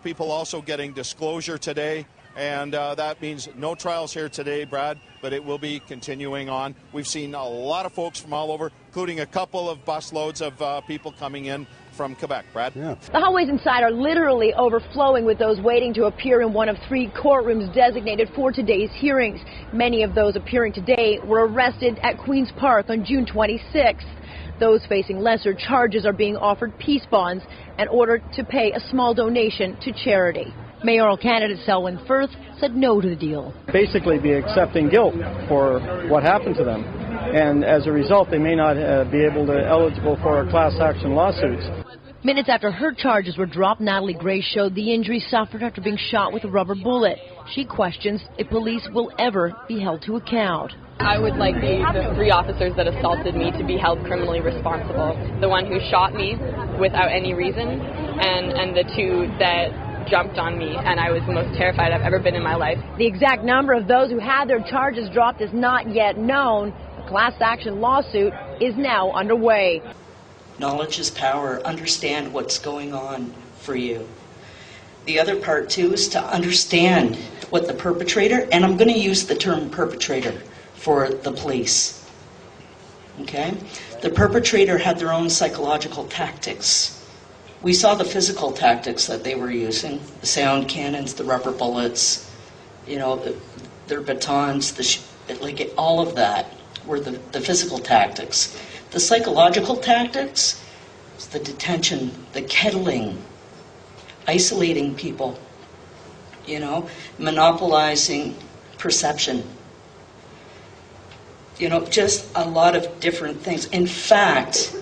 People also getting disclosure today. And that means no trials here today, Brad, but it will be continuing on. We've seen a lot of folks from all over, including a couple of busloads of people coming in from Quebec. Brad? Yeah. The hallways inside are literally overflowing with those waiting to appear in one of 3 courtrooms designated for today's hearings. Many of those appearing today were arrested at Queen's Park on June 26th. Those facing lesser charges are being offered peace bonds and ordered to pay a small donation to charity. Mayoral candidate Selwyn Firth said no to the deal. Basically be accepting guilt for what happened to them. And as a result, they may not be able to eligible for class action lawsuits. Minutes after her charges were dropped, Natalie Gray showed the injuries suffered after being shot with a rubber bullet. She questions if police will ever be held to account. I would like the 3 officers that assaulted me to be held criminally responsible. The one who shot me without any reason, and the 2 that jumped on me, and I was the most terrified I've ever been in my life. The exact number of those who had their charges dropped is not yet known. A class action lawsuit is now underway. Knowledge is power. Understand what's going on for you. The other part, too, is to understand what the perpetrator, and I'm going to use the term perpetrator for the police, okay? The perpetrator had their own psychological tactics. We saw the physical tactics that they were using, the sound cannons, the rubber bullets, you know, their batons, all of that were the physical tactics. The psychological tactics is the detention, the kettling, isolating people, you know, monopolizing perception. You know, just a lot of different things. In fact,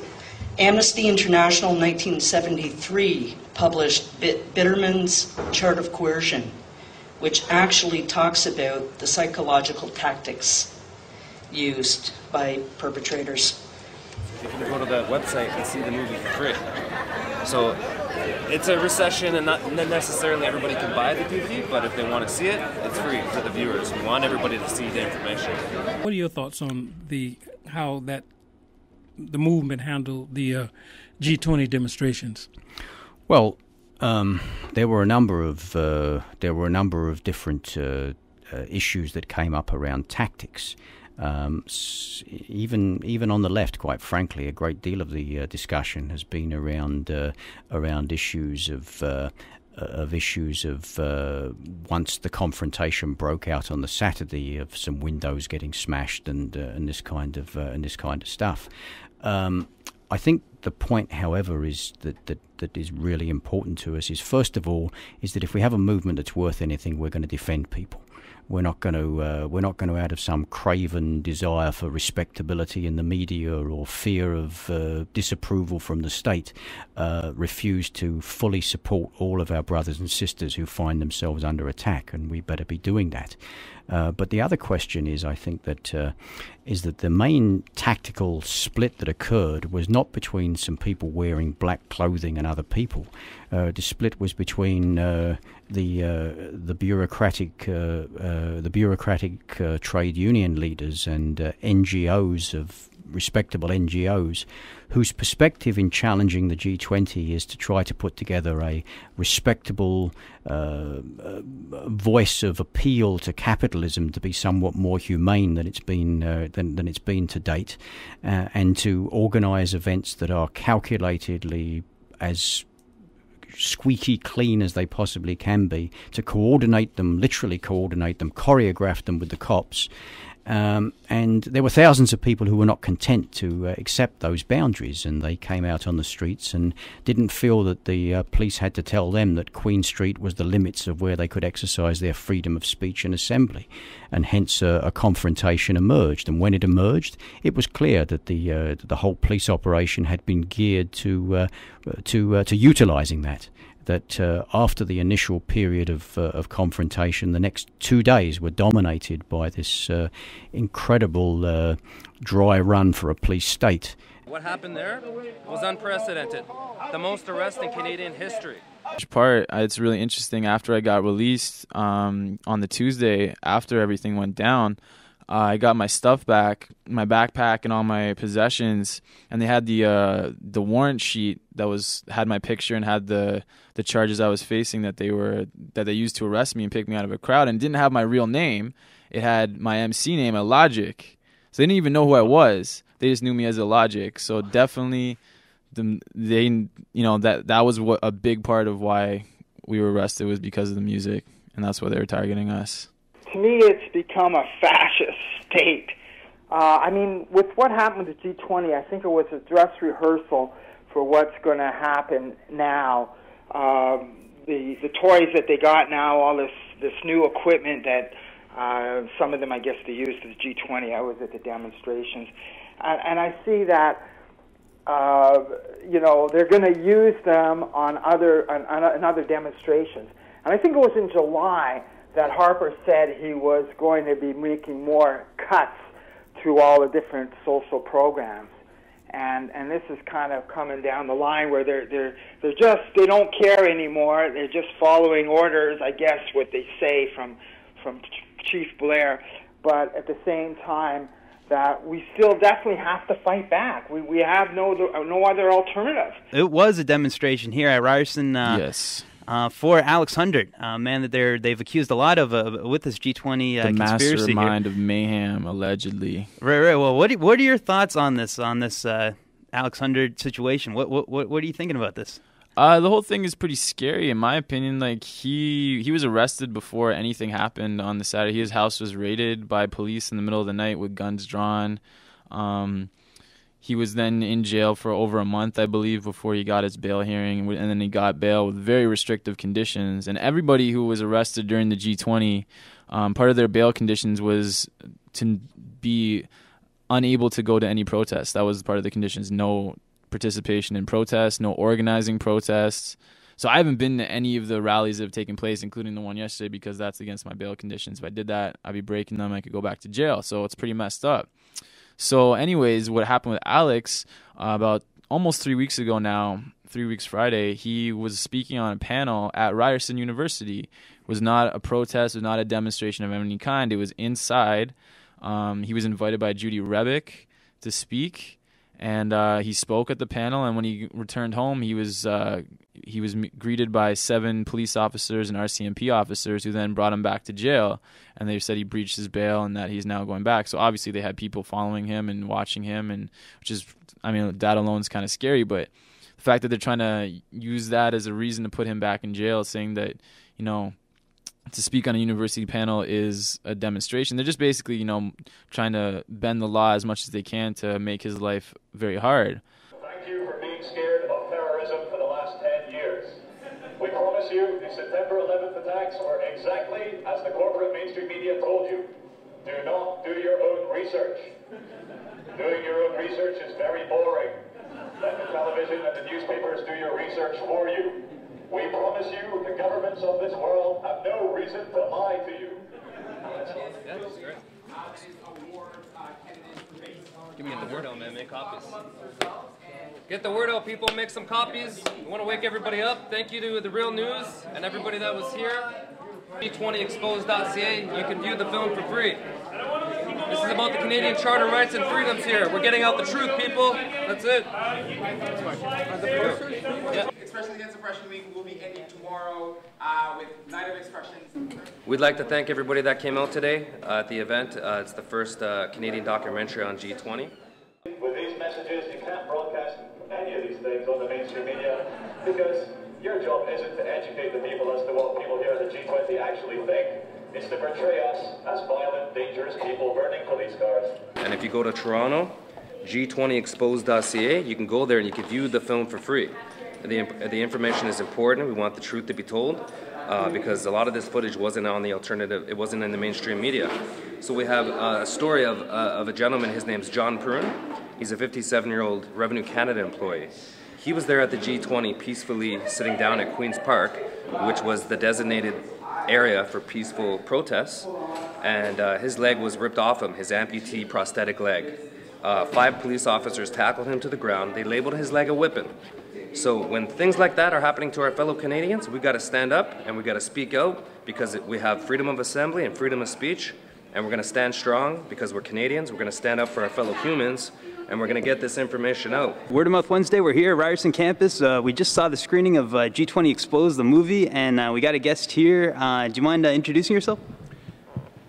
Amnesty International in 1973 published Bitterman's Chart of Coercion, which actually talks about the psychological tactics used by perpetrators. You can go to the website and see the movie for free. So it's a recession, and not necessarily everybody can buy the DVD, but if they want to see it, it's free for the viewers. We want everybody to see the information. What are your thoughts on how the movement handled the G20 demonstrations? Well, there were a number of different issues that came up around tactics. Even on the left, quite frankly, a great deal of the discussion has been around issues of once the confrontation broke out on the Saturday, of some windows getting smashed and this kind of stuff. I think the point, however, is that is really important to us is, first of all, is that if we have a movement that's worth anything, we're going to defend people. We're not going to, out of some craven desire for respectability in the media or fear of disapproval from the state, refuse to fully support all of our brothers and sisters who find themselves under attack, and we better be doing that. But the other question is, I think that the main tactical split that occurred was not between some people wearing black clothing and other people. The split was between the bureaucratic trade union leaders and NGOs of respectable NGOs, whose perspective in challenging the G20 is to try to put together a respectable voice of appeal to capitalism to be somewhat more humane than it's been than it's been to date, and to organise events that are calculatedly as squeaky clean as they possibly can be, to literally coordinate them, choreograph them with the cops. And there were thousands of people who were not content to accept those boundaries, and they came out on the streets and didn't feel that the police had to tell them that Queen Street was the limits of where they could exercise their freedom of speech and assembly, and hence a confrontation emerged. And when it emerged, it was clear that the whole police operation had been geared to utilising that. That after the initial period of confrontation, the next 2 days were dominated by this incredible dry run for a police state. What happened there was unprecedented, the most arrests in Canadian history. It's really interesting. After I got released on the Tuesday, after everything went down, I got my stuff back, my backpack and all my possessions, and they had the warrant sheet that had my picture and had the charges I was facing that they used to arrest me and pick me out of a crowd, and didn't have my real name. It had my MC name, Illogic. So they didn't even know who I was. They just knew me as Illogic. So definitely, that was a big part of why we were arrested, was because of the music, and that's why they were targeting us. To me, it's become a fascist state. With what happened with the G20, I think it was a dress rehearsal for what's going to happen now. The toys that they got now, all this new equipment that some of them, I guess, they used at the G20. I was at the demonstrations. And I see that, they're going to use them on other demonstrations. And I think it was in July that Harper said he was going to be making more cuts to all the different social programs, and this is kind of coming down the line where they don't care anymore. They're just following orders, I guess, what they say from Chief Blair. But at the same time, that we still definitely have to fight back. We have no other alternative. It was a demonstration here at Ryerson. Yes. For Alex Hundred, man that they've accused a lot of with this G20 the conspiracy mastermind here. of mayhem, allegedly. Right. Well, what are your thoughts on this Alex Hundred situation? What are you thinking about this? The whole thing is pretty scary, in my opinion. Like he was arrested before anything happened on the Saturday. His house was raided by police in the middle of the night with guns drawn. He was then in jail for over a month, I believe, before he got his bail hearing, and then he got bail with very restrictive conditions. And everybody who was arrested during the G20, part of their bail conditions was to be unable to go to any protests. That was part of the conditions. No participation in protests, no organizing protests. So I haven't been to any of the rallies that have taken place, including the one yesterday, because that's against my bail conditions. If I did that, I'd be breaking them. I could go back to jail. So it's pretty messed up. So anyways, what happened with Alex about almost 3 weeks ago now, 3 weeks Friday, he was speaking on a panel at Ryerson University. It was not a protest, it was not a demonstration of any kind. It was inside. He was invited by Judy Rebick to speak, and he spoke at the panel. And when he returned home, he was greeted by 7 police officers and RCMP officers, who then brought him back to jail. And they said he breached his bail and that he's now going back. So obviously they had people following him and watching him, and which is, I mean, that alone is kind of scary. But the fact that they're trying to use that as a reason to put him back in jail, saying that, you know, to speak on a university panel is a demonstration. They're just basically, you know, trying to bend the law as much as they can to make his life very hard. Thank you for being scared of terrorism for the last 10 years. We promise you the September 11th attacks were exactly as the corporate mainstream media told you. Do not do your own research. Doing your own research is very boring. Let the television and the newspapers do your research for you. We promise you the governments of this world have no reason to lie to you. Yeah, that's great. Give me the word out, man. Make copies. Get the word out, people. Make some copies. We want to wake everybody up. Thank you to the Real News and everybody that was here. G20 Exposed.ca. You can view the film for free. This is about the Canadian Charter rights and freedoms here. We're getting out the truth, people. That's it. Yeah. Expressions Against Oppression Week will be ending tomorrow with Night of Expressions. We'd like to thank everybody that came out today at the event. It's the first Canadian documentary on G20. With these messages, you can't broadcast any of these things on the mainstream media because your job isn't to educate the people as to what people here at the G20 actually think. It's to portray us as violent, dangerous people burning police cars. And if you go to Toronto, G20 Exposed.ca, you can go there and you can view the film for free. The information is important. We want the truth to be told because a lot of this footage wasn't on the alternative, it wasn't in the mainstream media. So we have a story of a gentleman, his name's John Prune. He's a 57-year-old Revenue Canada employee. He was there at the G20 peacefully sitting down at Queen's Park, which was the designated area for peaceful protests, and his leg was ripped off him, his amputee prosthetic leg. 5 police officers tackled him to the ground. They labeled his leg a whipping. So when things like that are happening to our fellow Canadians, we got to stand up and we got to speak out because we have freedom of assembly and freedom of speech, and we're going to stand strong because we're Canadians. We're going to stand up for our fellow humans, and we're going to get this information out. Word of Mouth Wednesday, we're here at Ryerson campus. We just saw the screening of G20 Exposed, the movie, and we got a guest here. Do you mind introducing yourself?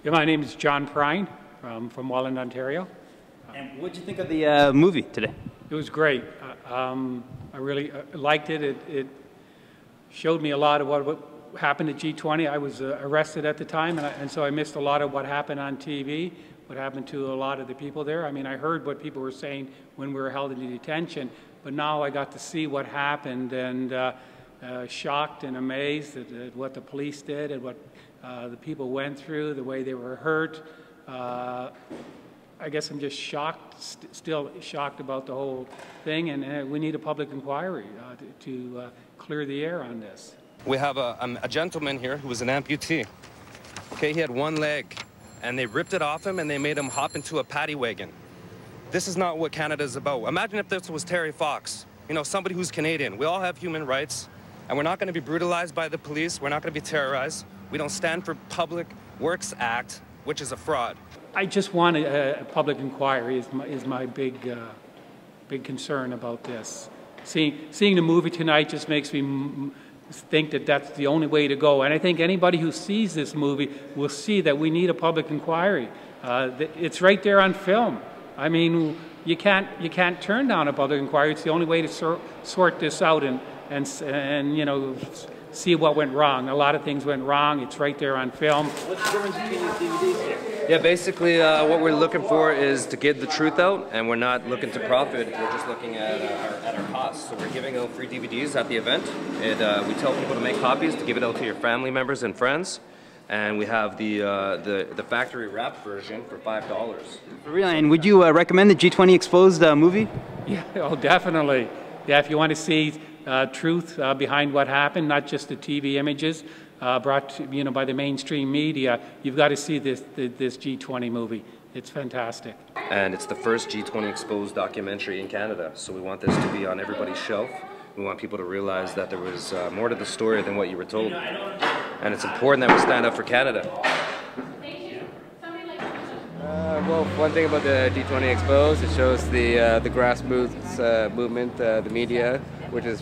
Yeah, my name is John Prine from Welland, Ontario. And what did you think of the movie today? It was great. I really liked it. It showed me a lot of what happened at G20. I was arrested at the time, and so I missed a lot of what happened on TV, what happened to a lot of the people there. I mean, I heard what people were saying when we were held in detention, but now I got to see what happened, and shocked and amazed at what the police did and what the people went through, the way they were hurt. I guess I'm just shocked, still shocked about the whole thing, and we need a public inquiry to clear the air on this. We have a gentleman here who was an amputee. Okay, he had one leg, and they ripped it off him and they made him hop into a paddy wagon. This is not what Canada's about. Imagine if this was Terry Fox, you know, somebody who's Canadian. We all have human rights, and we're not going to be brutalized by the police. We're not going to be terrorized. We don't stand for Public Works Act, which is a fraud. I just want a public inquiry is my big concern about this. Seeing the movie tonight just makes me think that that's the only way to go. And I think anybody who sees this movie will see that we need a public inquiry. It's right there on film. I mean, you can't turn down a public inquiry. It's the only way to sort this out and you know, see what went wrong. A lot of things went wrong. It's right there on film. What's the difference between these DVDs here? Yeah, basically what we're looking for is to get the truth out, and we're not looking to profit. We're just looking at our costs. So we're giving out free DVDs at the event. We tell people to make copies, to give it out to your family members and friends. And we have the factory wrap version for $5. And would you recommend the G20 Exposed movie? Yeah, oh, definitely. Yeah, if you want to see truth behind what happened, not just the TV images brought to, by the mainstream media. You've got to see this G20 movie. It's fantastic. And it's the first G20 Exposed documentary in Canada, so we want this to be on everybody's shelf. We want people to realize that there was more to the story than what you were told. And it's important that we stand up for Canada. Well, one thing about the G20 Exposed, it shows the grassroots movement, the media, which is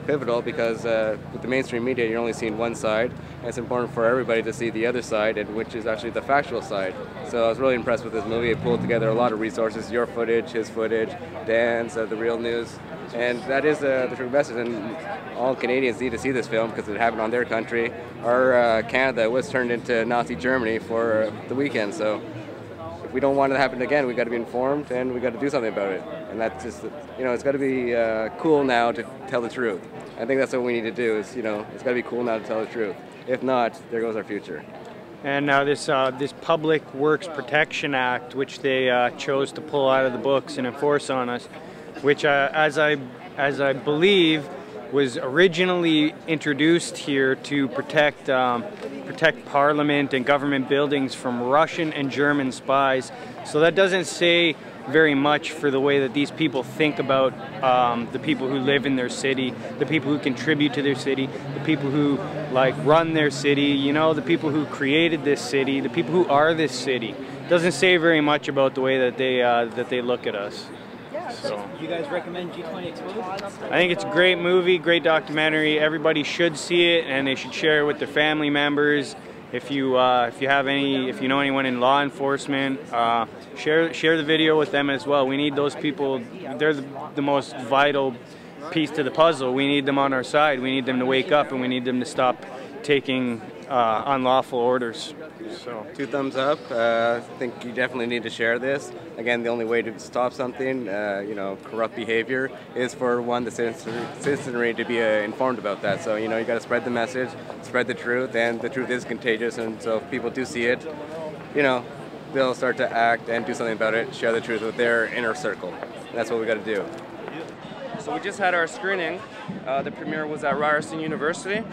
pivotal because with the mainstream media, you're only seeing one side, and it's important for everybody to see the other side, and which is actually the factual side. So I was really impressed with this movie. It pulled together a lot of resources, your footage, his footage, Dan's, the real news, and that is the true message. And all Canadians need to see this film because it happened on their country. Our Canada was turned into Nazi Germany for the weekend, so if we don't want it to happen again, we got to be informed and we got to do something about it. And that's just, it's got to be cool now to tell the truth. I think that's what we need to do. Is it's got to be cool now to tell the truth. If not, there goes our future. And now this Public Works Protection Act, which they chose to pull out of the books and enforce on us, which as I believe was originally introduced here to protect Parliament and government buildings from Russian and German spies. So that doesn't say very much for the way that these people think about the people who live in their city, the people who contribute to their city, the people who run their city, the people who created this city, the people who are this city. Doesn't say very much about the way that they look at us. So, you guys recommend G20 Exposed? I think it's a great movie, great documentary. Everybody should see it, and they should share it with their family members. If you know anyone in law enforcement, share the video with them as well. We need those people. They're the most vital piece to the puzzle. We need them on our side. We need them to wake up, and we need them to stop taking unlawful orders. So 2 thumbs up. I think you definitely need to share this. Again, the only way to stop something, corrupt behavior, is for the citizenry to be informed about that. So you got to spread the message, spread the truth, and the truth is contagious. And so if people do see it, they'll start to act and do something about it. Share the truth with their inner circle. And that's what we got to do. So we just had our screening. The premiere was at Ryerson University.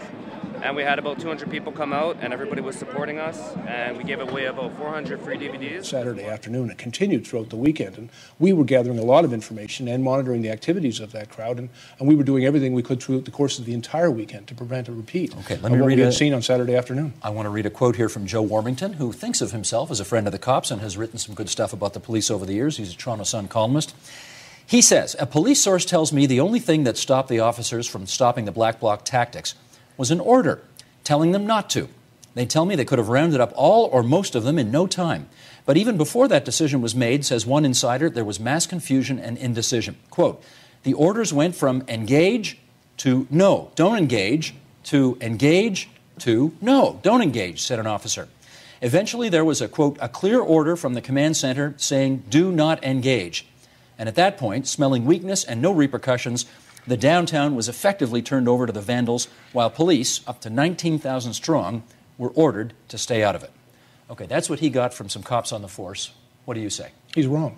And we had about 200 people come out, and everybody was supporting us, and we gave away about 400 free DVDs. Saturday afternoon, it continued throughout the weekend, and we were gathering a lot of information and monitoring the activities of that crowd, and we were doing everything we could throughout the course of the entire weekend to prevent a repeat let me of what read we had seen on Saturday afternoon. I want to read a quote here from Joe Warmington, who thinks of himself as a friend of the cops and has written some good stuff about the police over the years. He's a Toronto Sun columnist. He says, "A police source tells me the only thing that stopped the officers from stopping the black bloc tactics was an order telling them not to. They tell me they could have rounded up all or most of them in no time. But even before that decision was made, says one insider, there was mass confusion and indecision. Quote, the orders went from engage to no, don't engage, to engage to no, don't engage, said an officer. Eventually there was a, quote, a clear order from the command center saying do not engage. And at that point, smelling weakness and no repercussions, the downtown was effectively turned over to the vandals, while police, up to 19,000 strong, were ordered to stay out of it." Okay, that's what he got from some cops on the force. What do you say? He's wrong.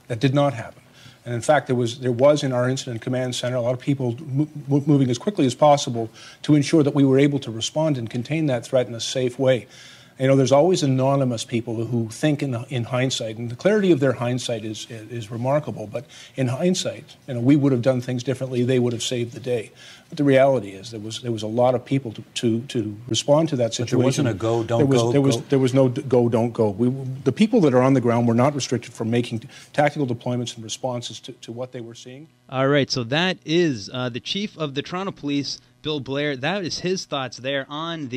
That did not happen. And in fact, there was in our incident command center a lot of people moving as quickly as possible to ensure that we were able to respond and contain that threat in a safe way. There's always anonymous people who think in hindsight, and the clarity of their hindsight is remarkable. But in hindsight, we would have done things differently. They would have saved the day. But the reality is there was a lot of people to respond to that situation. But there wasn't a go, don't go. There was no go, don't go. The people that are on the ground were not restricted from making tactical deployments and responses to what they were seeing. All right, so that is the chief of the Toronto Police, Bill Blair. That is his thoughts there on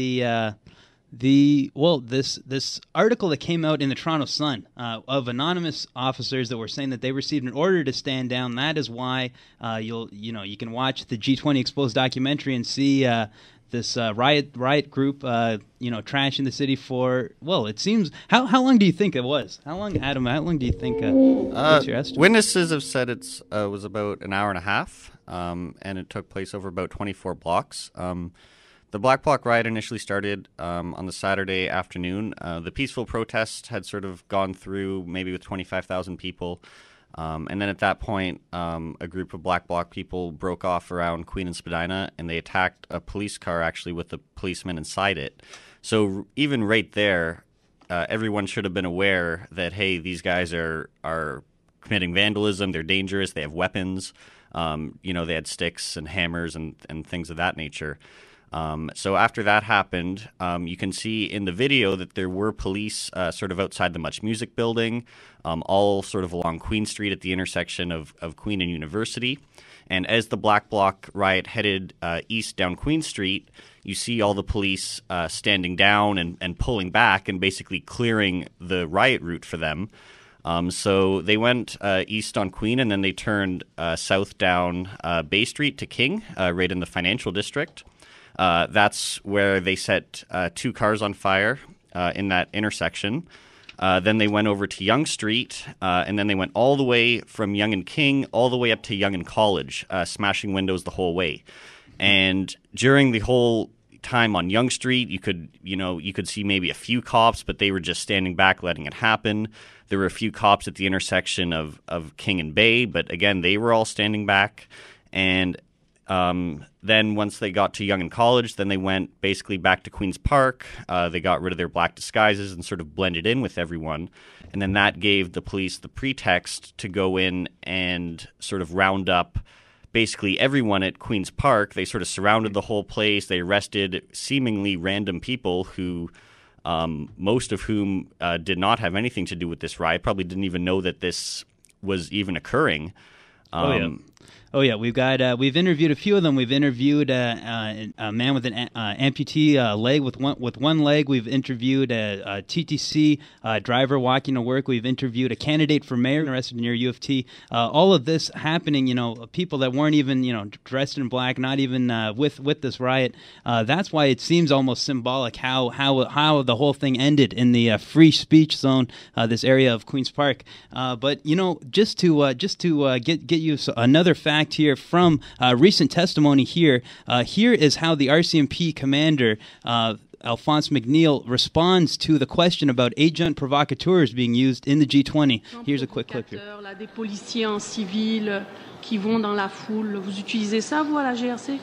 this article that came out in the Toronto Sun of anonymous officers that were saying that they received an order to stand down. That is why you can watch the G20 Exposed documentary and see this riot group trashing the city for, well, it seems, how long do you think it was? How long, Adam? How long do you think? What's your estimate? Witnesses have said it was about an hour and a half, and it took place over about 24 blocks. The Black Bloc riot initially started on the Saturday afternoon. The peaceful protest had sort of gone through maybe with 25,000 people. And then at that point, a group of Black Bloc people broke off around Queen and Spadina, and they attacked a police car actually with a policeman inside it. So even right there, everyone should have been aware that, hey, these guys are committing vandalism, they're dangerous, they have weapons, they had sticks and hammers and things of that nature. So after that happened, you can see in the video that there were police sort of outside the Much Music building, all sort of along Queen Street at the intersection of Queen and University. And as the Black Bloc riot headed east down Queen Street, you see all the police standing down and pulling back and basically clearing the riot route for them. So they went east on Queen, and then they turned south down Bay Street to King, right in the financial district. That's where they set 2 cars on fire in that intersection. Then they went over to Yonge Street, and then they went all the way from Yonge and King all the way up to Yonge and College, smashing windows the whole way. And during the whole time on Yonge Street, you could see maybe a few cops, but they were just standing back, letting it happen. There were a few cops at the intersection of King and Bay, but again, they were all standing back. And then once they got to Yonge and College, then they went basically back to Queen's Park. They got rid of their black disguises and sort of blended in with everyone. And then that gave the police the pretext to go in and sort of round up basically everyone at Queen's Park. They sort of surrounded the whole place. They arrested seemingly random people who, most of whom did not have anything to do with this riot, probably didn't even know that this was even occurring. Oh yeah, we've interviewed a few of them. We've interviewed a man with an amputee leg with one leg. We've interviewed a TTC driver walking to work. We've interviewed a candidate for mayor arrested near U of T. All of this happening, people that weren't even dressed in black, not even with this riot. That's why it seems almost symbolic how the whole thing ended in the free speech zone, this area of Queen's Park. But just to get you another fact here from recent testimony here. Here is how the RCMP commander, Alphonse McNeil, responds to the question about agent provocateurs being used in the G20. Here's a quick clip here. Des policiers en civil qui vont dans la foule. Vous utilisez ça, vous, à la GRC?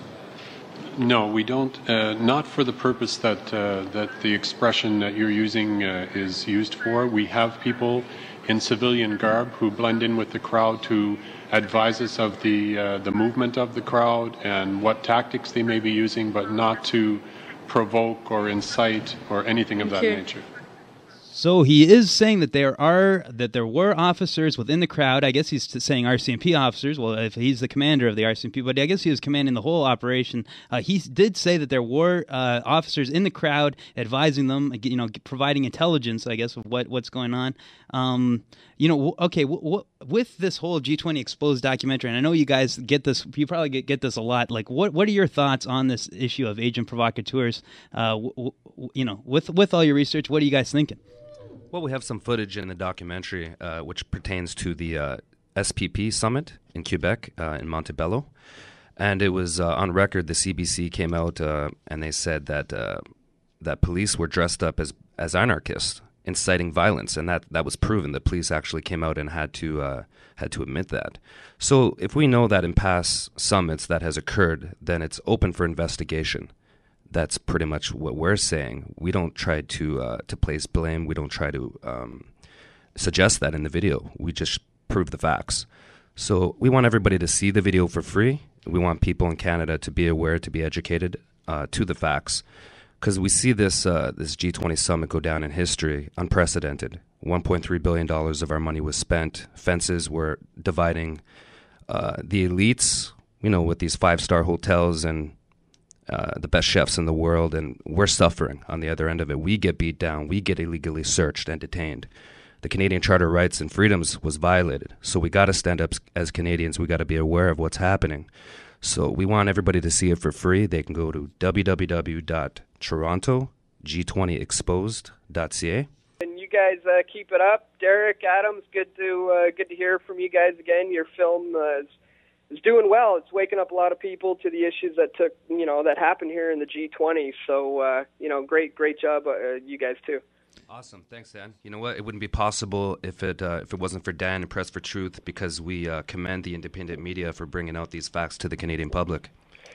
No, we don't. Not for the purpose that the expression that you're using is used for. We have people in civilian garb who blend in with the crowd to advise us of the movement of the crowd and what tactics they may be using, but not to provoke or incite or anything of that nature. So he is saying that there were officers within the crowd. I guess he's saying RCMP officers. Well, if he's the commander of the RCMP, but I guess he was commanding the whole operation. He did say that there were officers in the crowd advising them, providing intelligence, I guess, of what's going on. Okay, with this whole G20 Exposed documentary, and I know you guys get this, you probably get this a lot. Like, what are your thoughts on this issue of agent provocateurs? With all your research, what are you guys thinking? Well, we have some footage in the documentary which pertains to the SPP summit in Quebec, in Montebello. And it was on record, the CBC came out and they said that police were dressed up as anarchists, inciting violence. And that was proven. The police actually came out and had to admit that. So if we know that in past summits that has occurred, then it's open for investigation. That's pretty much what we're saying. We don't try to place blame. We don't try to suggest that in the video. We just prove the facts. So we want everybody to see the video for free. We want people in Canada to be aware, to be educated to the facts, because we see this G20 summit go down in history, unprecedented. $1.3 billion of our money was spent. Fences were dividing the elites, with these 5-star hotels and the best chefs in the world, and we're suffering on the other end of it. We get beat down. We get illegally searched and detained. The Canadian Charter of Rights and Freedoms was violated. So we got to stand up as Canadians. We got to be aware of what's happening. So we want everybody to see it for free. They can go to www.torontoG20Exposed.ca. And you guys keep it up. Derek, Adams, good to hear from you guys again. Your film is doing well. It's waking up a lot of people to the issues that happened here in the G20. So, great job, you guys too. Awesome, thanks, Dan. You know what? It wouldn't be possible if it wasn't for Dan and Press for Truth, because we commend the independent media for bringing out these facts to the Canadian public.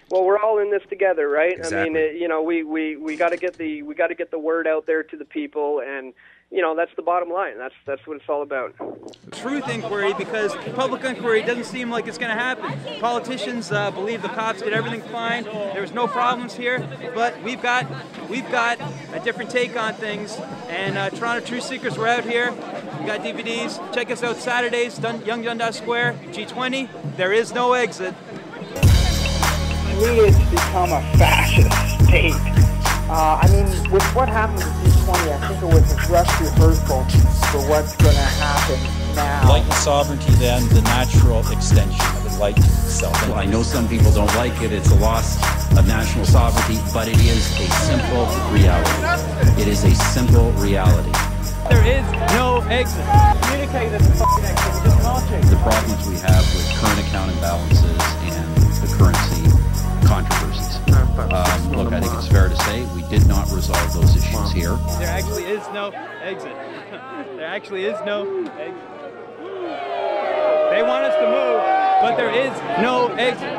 Well, we're all in this together, right? Exactly. I mean, you know, we got to get the word out there to the people, and you know, that's the bottom line. That's what it's all about. Truth inquiry, because public inquiry doesn't seem like it's going to happen. Politicians believe the cops did everything fine. There was no problems here, but we've got a different take on things. And Toronto Truth Seekers, we're out here. We got DVDs. Check us out Saturdays, Young Dundas Square, G20. There is no exit. We have become a fascist state. I mean, with what happened to G20, I think it was a dress rehearsal for what's going to happen now. Enlightened sovereignty, then, the natural extension of enlightened self-interest. Well, I know some people don't like it. It's a loss of national sovereignty, but it is a simple reality. It is a simple reality. There is no exit. Communicate this fucking exit. We just not change. The problems we have with current account imbalances and the currency controversies. Look, I think it's fair to say we did not resolve those issues here. There actually is no exit. There actually is no exit. They want us to move, but there is no exit.